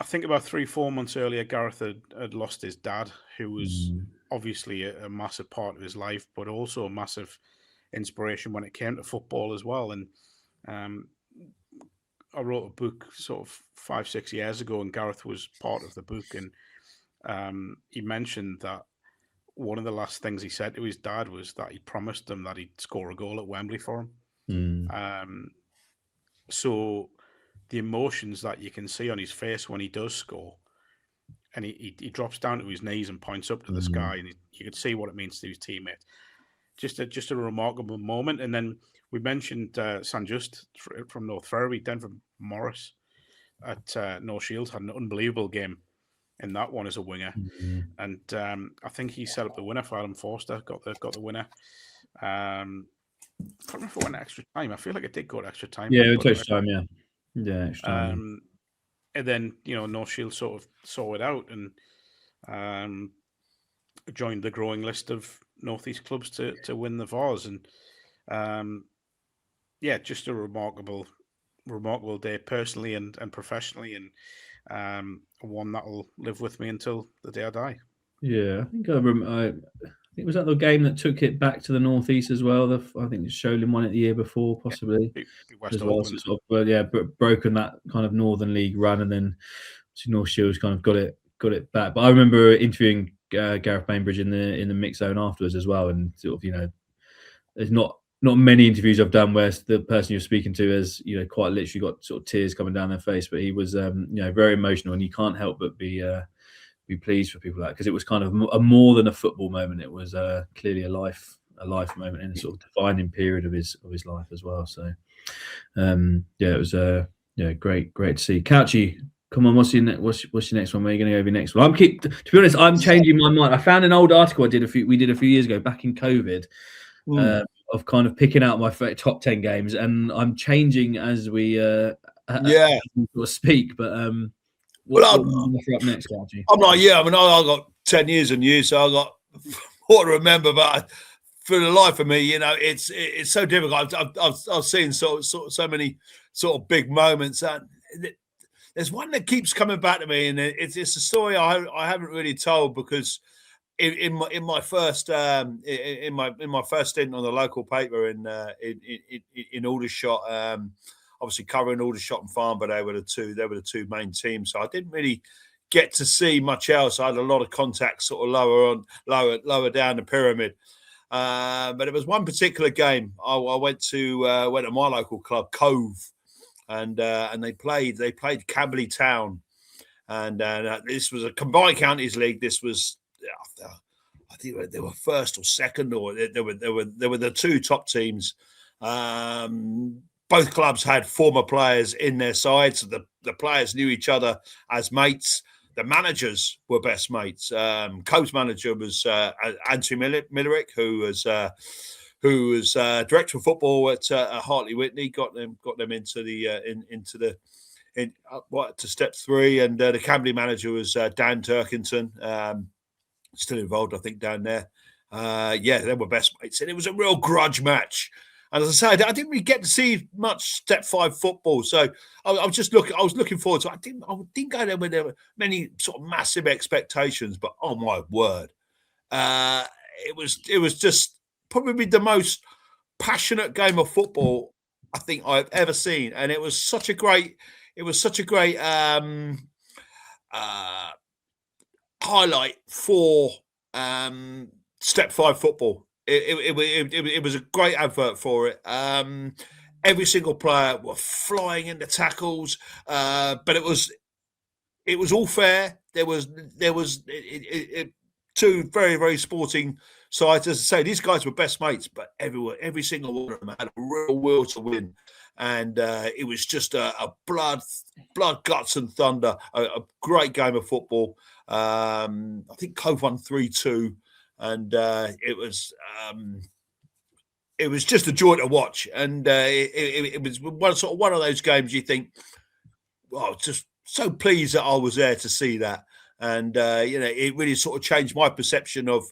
think about 3-4 months earlier, Gareth had lost his dad, who was obviously a massive part of his life, but also a massive inspiration when it came to football as well. And I wrote a book sort of 5-6 years ago, and Gareth was part of the book. And he mentioned that one of the last things he said to his dad was that he promised him that he'd score a goal at Wembley for him. So the emotions that you can see on his face when he does score, and he drops down to his knees and points up to the sky, and you could see what it means to his teammates. Just a remarkable moment. And then we mentioned Sanjust from North Ferriby, Denver Morris at North Shields had an unbelievable game in that one as a winger, and I think he set up the winner for Alan Forster. Got the winner. I can't remember if it went extra time. I feel like it did go to extra time. Yeah, it was extra time. Yeah, extra time. And then North Shields sort of saw it out and joined the growing list of Northeast clubs to win the Vase, and just a remarkable day personally and professionally, and one that'll live with me until the day I die. Yeah, I think it was that the game that took it back to the Northeast as well. I think Sholin won it the year before, possibly. West Auckland. Broken that kind of Northern League run, and then North Shields kind of got it back. But I remember interviewing Gareth Bainbridge in the mix zone afterwards as well, and sort of there's not many interviews I've done where the person you're speaking to has quite literally got sort of tears coming down their face, but he was very emotional, and you can't help but be pleased for people like, because it was kind of a more than a football moment. It was clearly a life moment in a sort of defining period of his life as well. So it was great to see. Couchy, come on, what's your next one? Where are you going to go with your next one? To be honest, I'm changing my mind. I found an old article we did a few years ago, back in COVID, of kind of picking out my top 10 games, and I'm changing as we sort of speak. But what are you up next, Couchy? I'm like, I got 10 years on you, so I got more to remember, but for the life of me, it's so difficult. I've seen so many sort of big moments, and there's one that keeps coming back to me, and it's a story I haven't really told, because in my first stint on the local paper in Aldershot, obviously covering Aldershot and Farnborough, they were the two main teams, so I didn't really get to see much else. I had a lot of contacts sort of lower down the pyramid. But it was one particular game. I went to my local club, Cove, and they played Camberley Town, and this was a combined counties league. This was, I think they were first or second, or they were the two top teams. Both clubs had former players in their sides, so the players knew each other as mates. The managers were best mates. Cove's manager was Anthony Millerick, who was director of football at Hartley Whitney. Got them into to step 3, and the Camberley manager was Dan Turkington, still involved, I think, down there. They were best mates, and it was a real grudge match. And as I say, I didn't really get to see much Step 5 football, so I was looking forward to it. I didn't go there with there were many sort of massive expectations, but oh my word, it was just probably the most passionate game of football I think I've ever seen, and it was such a great highlight for Step 5 football. It was a great advert for it. Every single player were flying into tackles, but it was all fair. There was two very, very sporting sides. As I say, these guys were best mates, but every single one of them had a real will to win. And it was just a blood, guts and thunder, a great game of football. I think Cove won 3-2. And it was just a joy to watch, and it was one of those games you think, well, just so pleased that I was there to see that, and it really sort of changed my perception of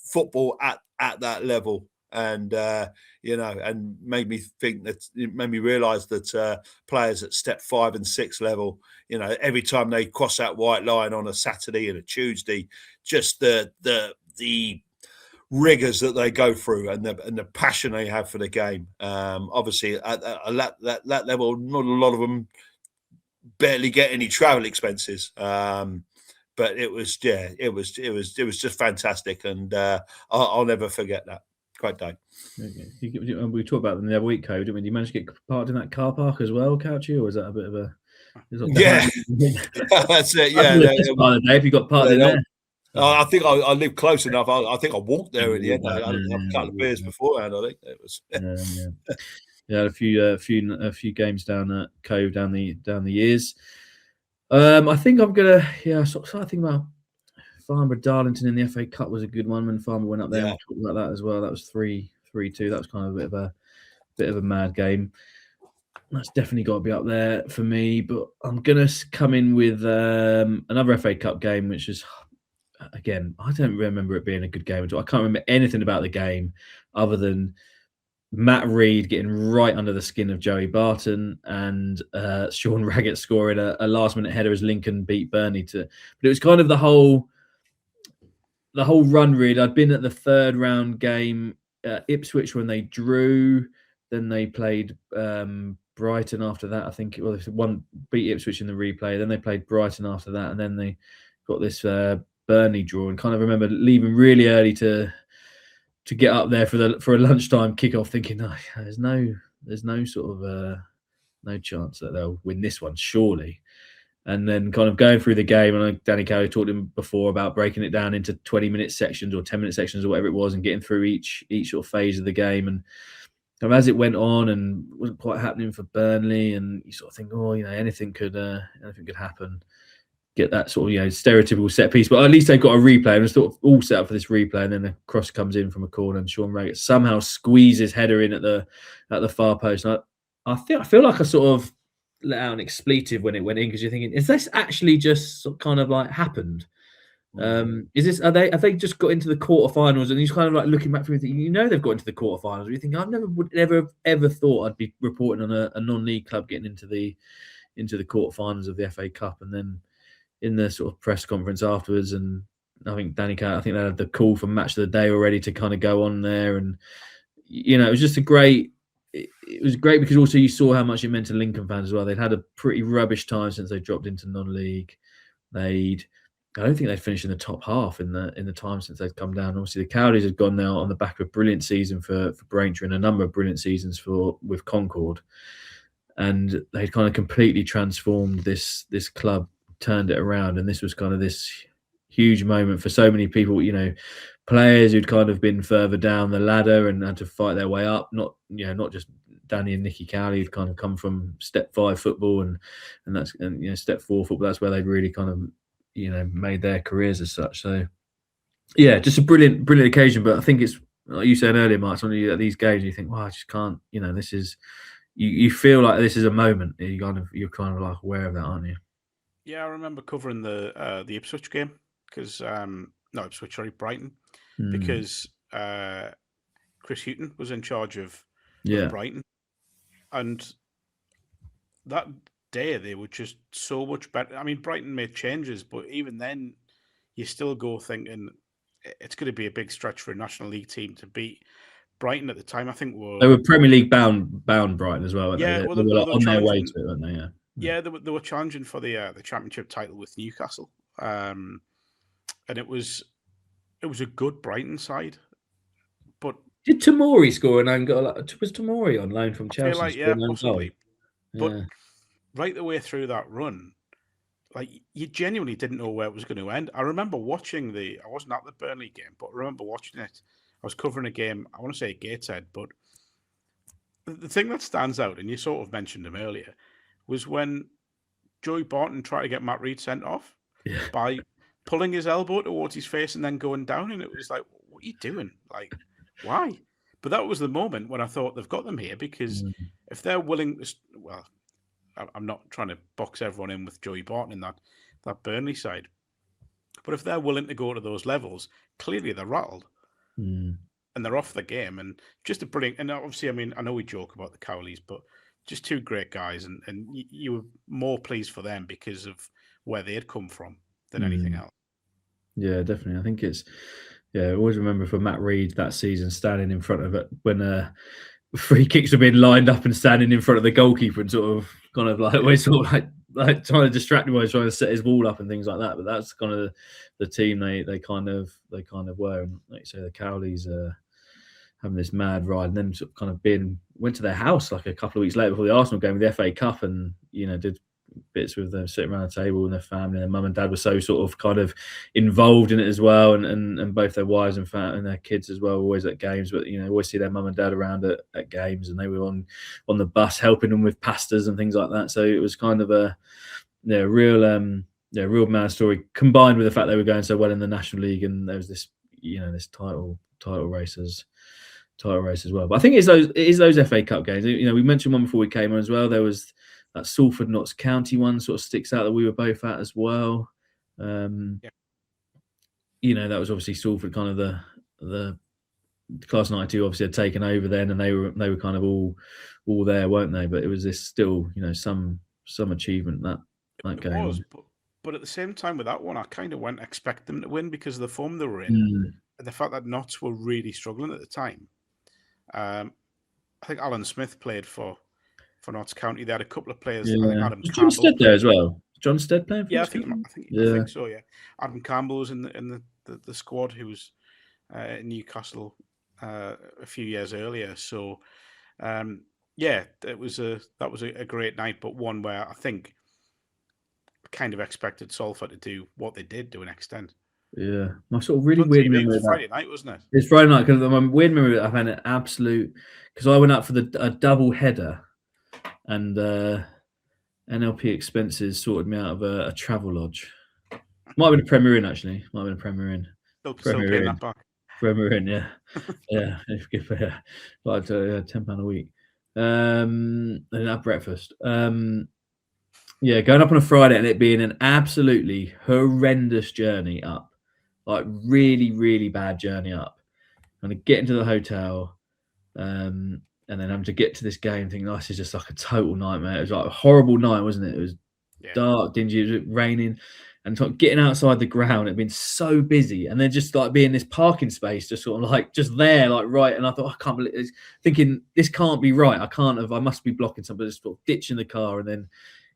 football at that level, and and made me think that it made me realise that players at Step 5 and 6 level, every time they cross that white line on a Saturday and a Tuesday, just the rigors that they go through and the passion they have for the game. Obviously, at that level, not a lot of them barely get any travel expenses. But it was just fantastic, and I'll never forget that. Great day. We talked about them the other week, Code. Did you manage to get parked in that car park as well, Couchy, or was that a bit of a? Yeah, that's it. Yeah, part of the day if you got parked in there. I think I live close enough. I think I walked there at the end. I had a couple of beers beforehand. I think it was. A few games down at Cove down the years. I think I'm gonna sort of think about Farnborough Darlington in the FA Cup was a good one when Farnborough went up there. And talked about that as well. That was 3-2. That was kind of a bit of a mad game. That's definitely got to be up there for me. But I'm gonna come in with another FA Cup game, which is. Again, I don't remember it being a good game at all. I can't remember anything about the game other than Matt Reed getting right under the skin of Joey Barton and Sean Raggett scoring a last-minute header as Lincoln beat Burnley But it was kind of the whole run, really. I'd been at the third round game Ipswich when they drew. Then they played Brighton after that. I think they beat Ipswich in the replay. Then they played Brighton after that, and then they got this Burnley draw, and kind of remember leaving really early to get up there for a lunchtime kickoff, thinking, there's no sort of no chance that they'll win this one, surely. And then kind of going through the game, and Danny Cowley talked to him before about breaking it down into 20-minute sections or 10-minute sections or whatever it was, and getting through each sort of phase of the game. And as it went on, and wasn't quite happening for Burnley, and you sort of think, oh, anything could happen. Get that sort of stereotypical set piece, but at least they've got a replay, and it's sort of all set up for this replay. And then a cross comes in from a corner, and Sean Raggett somehow squeezes header in at the far post. And I feel like I sort of let out an expletive when it went in, because you're thinking, is this actually just kind of like happened? Is this have they just got into the quarterfinals, and he's kind of like looking back through thinking, they've got into the quarterfinals. You think, I've never ever thought I'd be reporting on a non-league club getting into the quarterfinals of the FA Cup. And then in the sort of press conference afterwards, and I think Danny Carr, I think they had the call for match of the day already to kind of go on there, and it was just it was great because also you saw how much it meant to Lincoln fans as well. They'd had a pretty rubbish time since they dropped into non-league. I don't think they'd finished in the top half in the time since they'd come down. Obviously, the Cowleys had gone now on the back of a brilliant season for Braintree and a number of brilliant seasons with Concord, and they'd kind of completely transformed this club, turned it around, and this was kind of this huge moment for so many people. Players who'd kind of been further down the ladder and had to fight their way up. Not just Danny and Nicky Cowley, who'd kind of come from Step 5 football and Step 4 football. That's where they'd really kind of made their careers as such. So yeah, just a brilliant occasion. But I think it's like you said earlier, Mark, when you at these games, you think, well, I just can't. This is you feel like this is a moment. You're kind of like aware of that, aren't you? Yeah, I remember covering the Ipswich game because not Ipswich, sorry, Brighton, because Chris Hughton was in charge of Brighton, and that day they were just so much better. I mean, Brighton made changes, but even then, you still go thinking it's going to be a big stretch for a National League team to beat Brighton at the time. I think they were Premier League bound Brighton as well. Weren't yeah, they? well, they were on their way to it, weren't they? Yeah. Yeah, they were challenging for the championship title with Newcastle, and it was a good Brighton side. But did Tomori score an own goal? Was Tomori on loan from Chelsea? I feel like, possibly. But right the way through that run, like you genuinely didn't know where it was going to end. I remember watching I wasn't at the Burnley game, but I remember watching it. I was covering a game, I want to say Gateshead, but the thing that stands out, and you sort of mentioned him earlier, was when Joey Barton tried to get Matt Reed sent off by pulling his elbow towards his face and then going down. And it was like, what are you doing? Like, why? But that was the moment when I thought they've got them here, because if they're willing to, well, I'm not trying to box everyone in with Joey Barton in that Burnley side, but if they're willing to go to those levels, clearly they're rattled. And they're off the game, and just a brilliant. And obviously, I mean, I know we joke about the Cowleys, but just two great guys, and you were more pleased for them because of where they had come from than anything else. Yeah, definitely. I think I always remember for Matt Reed that season standing in front of it when free kicks were being lined up and standing in front of the goalkeeper and sort of kind of like always sort of like trying to distract him while he's trying to set his wall up and things like that. But that's kind of the team they kind of were. And like you say, the Cowleys having this mad ride, and then sort of kind of went to their house like a couple of weeks later before the Arsenal game with the FA Cup, and did bits with them sitting around the table and their family. Their mum and dad were so sort of kind of involved in it as well, and both their wives and their kids as well, always at games. But always see their mum and dad around at games, and they were on the bus helping them with pastas and things like that. So it was kind of a real mad story, combined with the fact they were going so well in the National League, and there was this this title race as well. But I think it is those FA Cup games. We mentioned one before we came on as well. There was that Salford Notts County one sort of sticks out that we were both at as well. That was obviously Salford, kind of the Class 92 obviously had taken over then, and they were kind of all there, weren't they? But it was this still some achievement that game. Was, but at the same time with that one, I kind of went expect them to win because of the form they were in, and the fact that Notts were really struggling at the time. I think Alan Smith played for Notts County. They had a couple of players. I think Adam John Stead there as well. John Stead playing for I think so. Yeah, Adam Campbell was in the squad, who was in Newcastle a few years earlier. So that was a great night, but one where I think kind of expected Salford to do what they did to an extent. Yeah, my sort of really On weird TV, it memory was of that. Friday night, wasn't it? It's Friday night because my weird memory. I've had an absolute because I went up for a double header, and NLP expenses sorted me out of a travel lodge. Might have been a Premier Inn actually. Might have been a Premier Inn. Still Premier paying Inn. that back. Premier Inn, yeah, yeah. Like £10 a week. And at breakfast. Yeah, going up on a Friday and it being an absolutely horrendous journey up, like really, really bad journey up. Kind of get into the hotel, and then having to get to this game, thinking, "Oh, this is just like a total nightmare." It was like a horrible night, wasn't it? It was dark, dingy, it was raining, and sort of getting outside the ground. It'd been so busy, and then just like being this parking space, just sort of like just there, like right. And I thought, I can't believe this. Thinking this can't be right. I can't have. I must be blocking something. Just sort of ditching the car, and then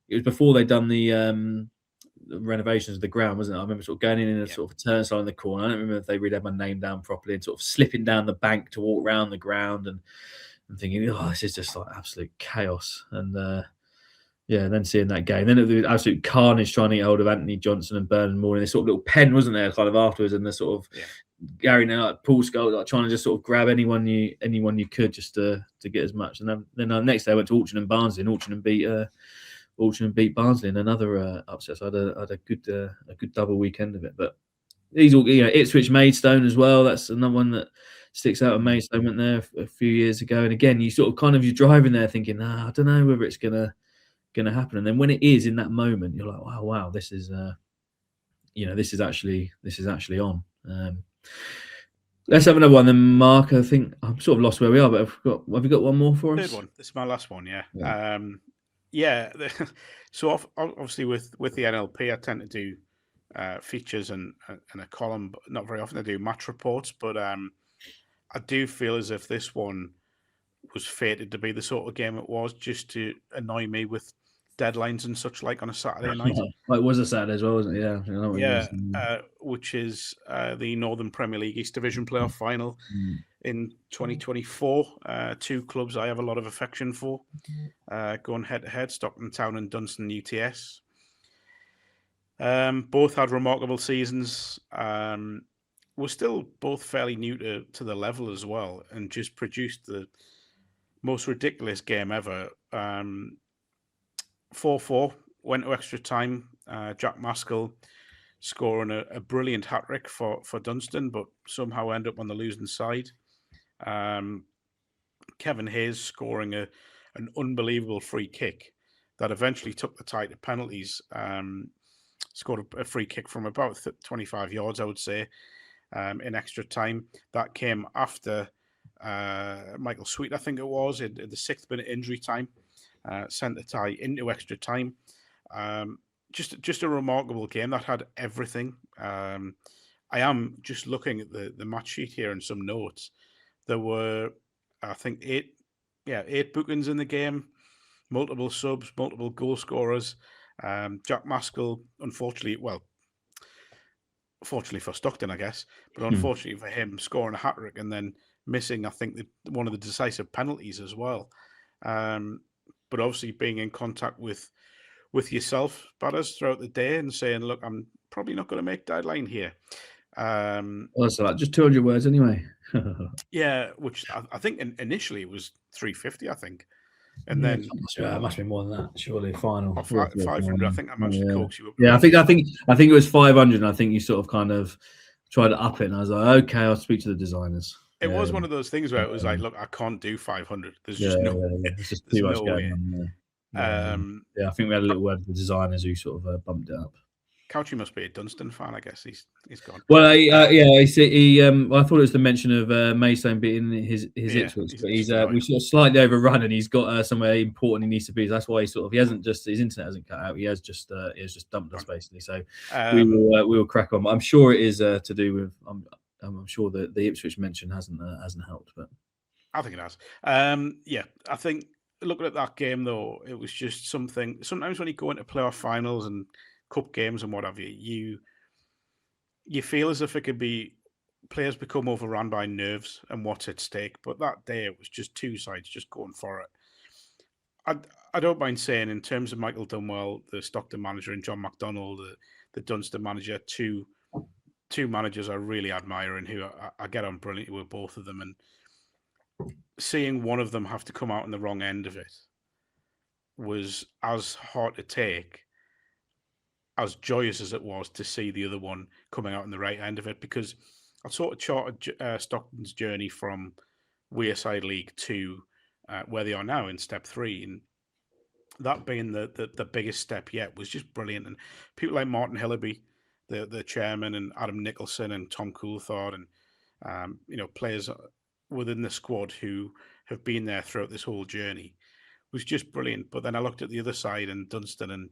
it was before they'd done the renovations of the ground, wasn't it? I remember sort of going in a sort of turnstile in the corner. I don't remember if they really had my name down properly, and sort of slipping down the bank to walk around the ground, and I'm thinking, oh, this is just like absolute chaos. And then seeing that game, then it was absolute carnage trying to get hold of Anthony Johnson and Bernard Moore in this sort of little pen, wasn't there? Kind of afterwards, and the sort of Gary like Paul Scholes, like trying to just sort of grab anyone you could just to get as much. And then next day I went to Auction and Barnsley, and Auction beat Barnsley in another upset. So I had a good double weekend of it. But these all, Ipswich Maidstone as well. That's another one that sticks out. Maidstone went there a few years ago, and again, you sort of kind of you're driving there thinking, I don't know whether it's gonna happen. And then when it is in that moment, you're like, wow, this is this is actually on. Let's have another one then, Mark. I think I'm sort of lost where we are, but have you got one more for us? Third one. This is my last one. Yeah. So obviously with the NLP, I tend to do features and a column, but not very often. I do match reports, but I do feel as if this one was fated to be the sort of game it was, just to annoy me with deadlines and such like on a Saturday night. It was a Saturday as well, wasn't it? Yeah, which is the Northern Premier League East Division playoff final in 2024. Two clubs I have a lot of affection for, going head to head: Stockton Town and Dunstan UTS. Both had remarkable seasons. Were still both fairly new to the level as well, and just produced the most ridiculous game ever. 4-4, went to extra time. Jack Maskell scoring a brilliant hat-trick for Dunstan, but somehow end up on the losing side. Kevin Hayes scoring an unbelievable free kick that eventually took the tie to penalties. Scored a free kick from about 25 yards, I would say, in extra time. That came after Michael Sweet, I think it was, in the 6th minute injury time. Sent the tie into extra time. Just a remarkable game that had everything. I am just looking at the match sheet here and some notes. There were, I think, eight bookings in the game, multiple subs, multiple goal scorers. Jack Maskell, fortunately for Stockton, I guess, but unfortunately for him, scoring a hat-trick and then missing, I think, one of the decisive penalties as well. But obviously being in contact with yourself, Batters, throughout the day and saying, look, I'm probably not going to make deadline here. That's like just 200 words anyway. Yeah, which I think initially it was 350, I think. And then it must be more than that, surely. Final 500. I think I managed to coax you up. Yeah, I think it was 500, and I think you sort of kind of tried to up it, and I was like, okay, I'll speak to the designers. It was one of those things where it was like, look, I can't do 500. There's just There's just too much going on. I think we had a little word with the designers who sort of bumped it up. Couchy must be a Dunstan fan, I guess. He's gone. Well, he I thought it was the mention of Maidstone beating his Ipswich, but we sort of slightly overrun, and he's got somewhere important he needs to be. So that's why he hasn't just his internet hasn't cut out. He has just dumped us basically. So we will crack on. But I'm sure it is to do with. I'm sure that the Ipswich mention hasn't helped, but I think it has. I think looking at that game though, it was just something. Sometimes when you go into playoff finals and cup games and what have you feel as if it could be players become overrun by nerves and what's at stake. But that day it was just two sides just going for it. I don't mind saying, in terms of Michael Dunwell, the Stockton manager, and John McDonnell, the Dunstan manager, two managers I really admire and who I get on brilliantly with both of them. And seeing one of them have to come out on the wrong end of it was as hard to take, as joyous as it was to see the other one coming out on the right end of it, because I sort of charted Stockton's journey from Wearside League to where they are now in Step 3, and that being the biggest step yet was just brilliant. And people like Martin Hillaby, the chairman, and Adam Nicholson and Tom Coulthard, and players within the squad who have been there throughout this whole journey, was just brilliant. But then I looked at the other side and Dunstan, and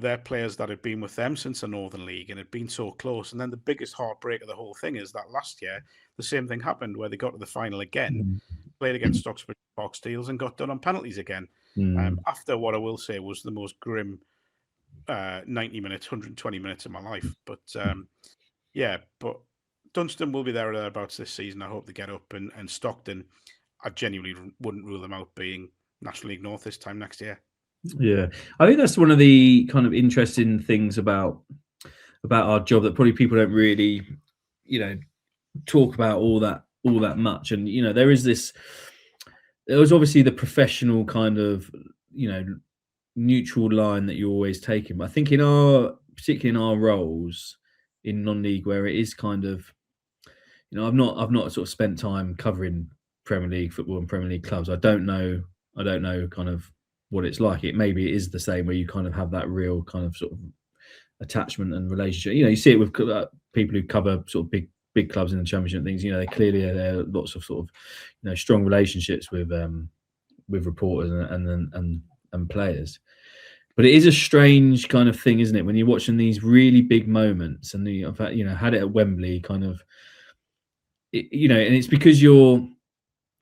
they're players that had been with them since the Northern League and had been so close. And then the biggest heartbreak of the whole thing is that last year, the same thing happened where they got to the final again, played against Stocksbridge Park Steels and got done on penalties again. After what I will say was the most grim 90 minutes, 120 minutes of my life. But but Dunstan will be there or thereabouts this season. I hope they get up. And Stockton, I genuinely wouldn't rule them out being National League North this time next year. Yeah, I think that's one of the kind of interesting things about our job that probably people don't really, talk about all that much. And there was obviously the professional kind of neutral line that you're always taking. But I think particularly in our roles in non-league, where it is kind of, I've not sort of spent time covering Premier League football and Premier League clubs. I don't know kind of what it's like. Maybe it is the same, where you kind of have that real kind of sort of attachment and relationship. You see it with people who cover sort of big clubs in the Championship and things. They clearly there are lots of sort of strong relationships with reporters and players. But it is a strange kind of thing, isn't it, when you're watching these really big moments, and in fact, had it at Wembley, kind of, and it's because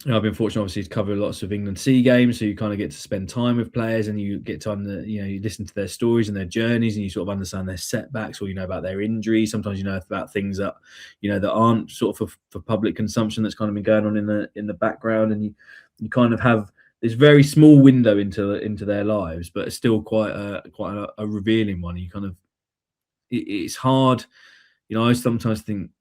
I've been fortunate, obviously, to cover lots of England C games, so you kind of get to spend time with players, and you get time to, you listen to their stories and their journeys, and you sort of understand their setbacks, or about their injuries. Sometimes about things that that aren't sort of for public consumption, that's kind of been going on in the background, and you kind of have this very small window into their lives, but it's still quite a revealing one. You kind of it's hard, I sometimes think.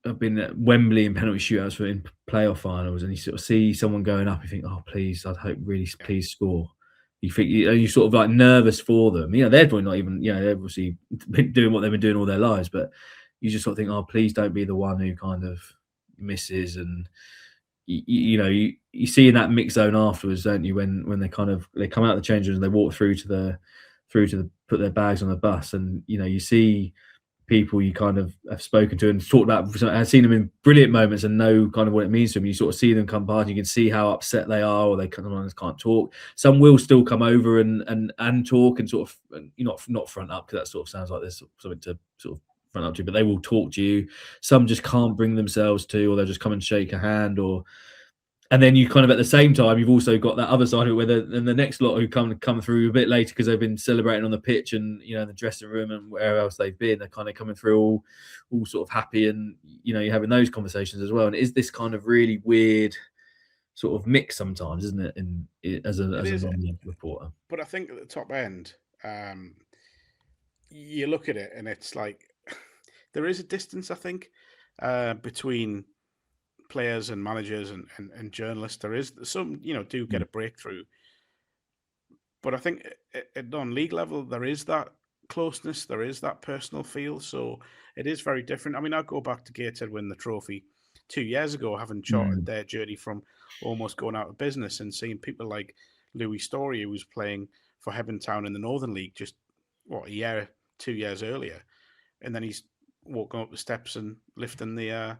I've been at Wembley in penalty shootouts in playoff finals, and you sort of see someone going up, you think, oh, please, I'd hope, really, please score. You think you're sort of like nervous for them. They're probably not even, they've obviously been doing what they've been doing all their lives, but you just sort of think, oh, please don't be the one who kind of misses. And you see in that mix zone afterwards, don't you, when they come out of the change rooms and they walk through to put their bags on the bus, and you see people you kind of have spoken to and talked about. I've seen them in brilliant moments and know kind of what it means to them. You sort of see them come past, you can see how upset they are, or they can't talk. Some will still come over and talk and sort of, not front up, because that sort of sounds like there's something to sort of front up to, but they will talk to you. Some just can't bring themselves to, or they'll just come and shake a hand, and then you kind of, at the same time, you've also got that other side of it, where the next lot who come through a bit later because they've been celebrating on the pitch and in the dressing room and wherever else they've been, they're kind of coming through all sort of happy, and you're having those conversations as well. And it is this kind of really weird sort of mix sometimes, isn't it? As a non-league reporter. But I think at the top end, you look at it and it's like there is a distance, I think, between players and managers and journalists. There is some, do get a breakthrough, but I think at non-league level there is that closeness, there is that personal feel, so it is very different. I mean, I go back to Gateshead winning the trophy 2 years ago, having charted their journey from almost going out of business, and seeing people like Louis Story, who was playing for Hebburn Town in the Northern League just 2 years earlier, and then he's walking up the steps and lifting the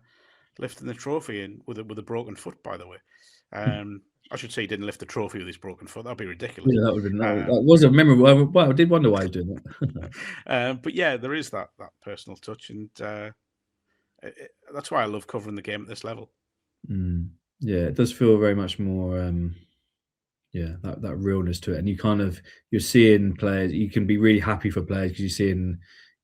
trophy, and with a broken foot, by the way. I should say he didn't lift the trophy with his broken foot. That'd be ridiculous. Yeah, that would have been that was a memorable. Well, I did wonder why he was doing that. But yeah, there is that personal touch, and that's why I love covering the game at this level. Yeah, it does feel very much more. That realness to it, and you're seeing players. You can be really happy for players because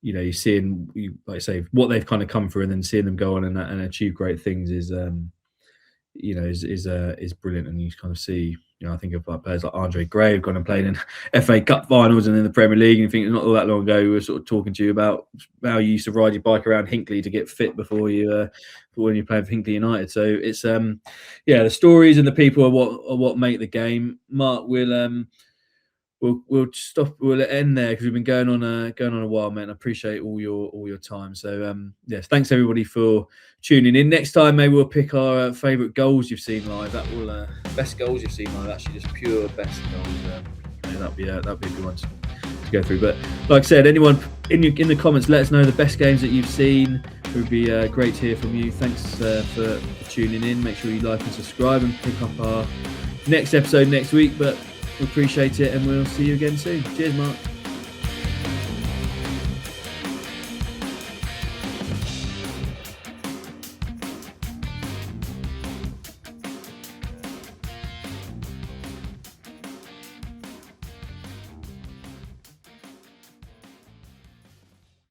you're seeing, like I say, what they've kind of come through, and then seeing them go on and achieve great things is brilliant. And you kind of see I think of like players like Andre Gray who've gone and played in FA Cup finals and in the Premier League. And I think not all that long ago we were sort of talking to you about how you used to ride your bike around Hinckley to get fit before when you played for Hinckley United. So it's the stories and the people are what make the game. Mark, we'll stop. We'll end there because we've been going on a while, man. I appreciate all your time. So yes, thanks everybody for tuning in. Next time, maybe we'll pick our favourite goals you've seen live. That will best goals you've seen live. Actually, just pure best goals. That'd be a good one to go through. But like I said, anyone in the comments, let us know the best games that you've seen. It would be great to hear from you. Thanks for tuning in. Make sure you like and subscribe and pick up our next episode next week. But we appreciate it, and we'll see you again soon. Cheers, Mark.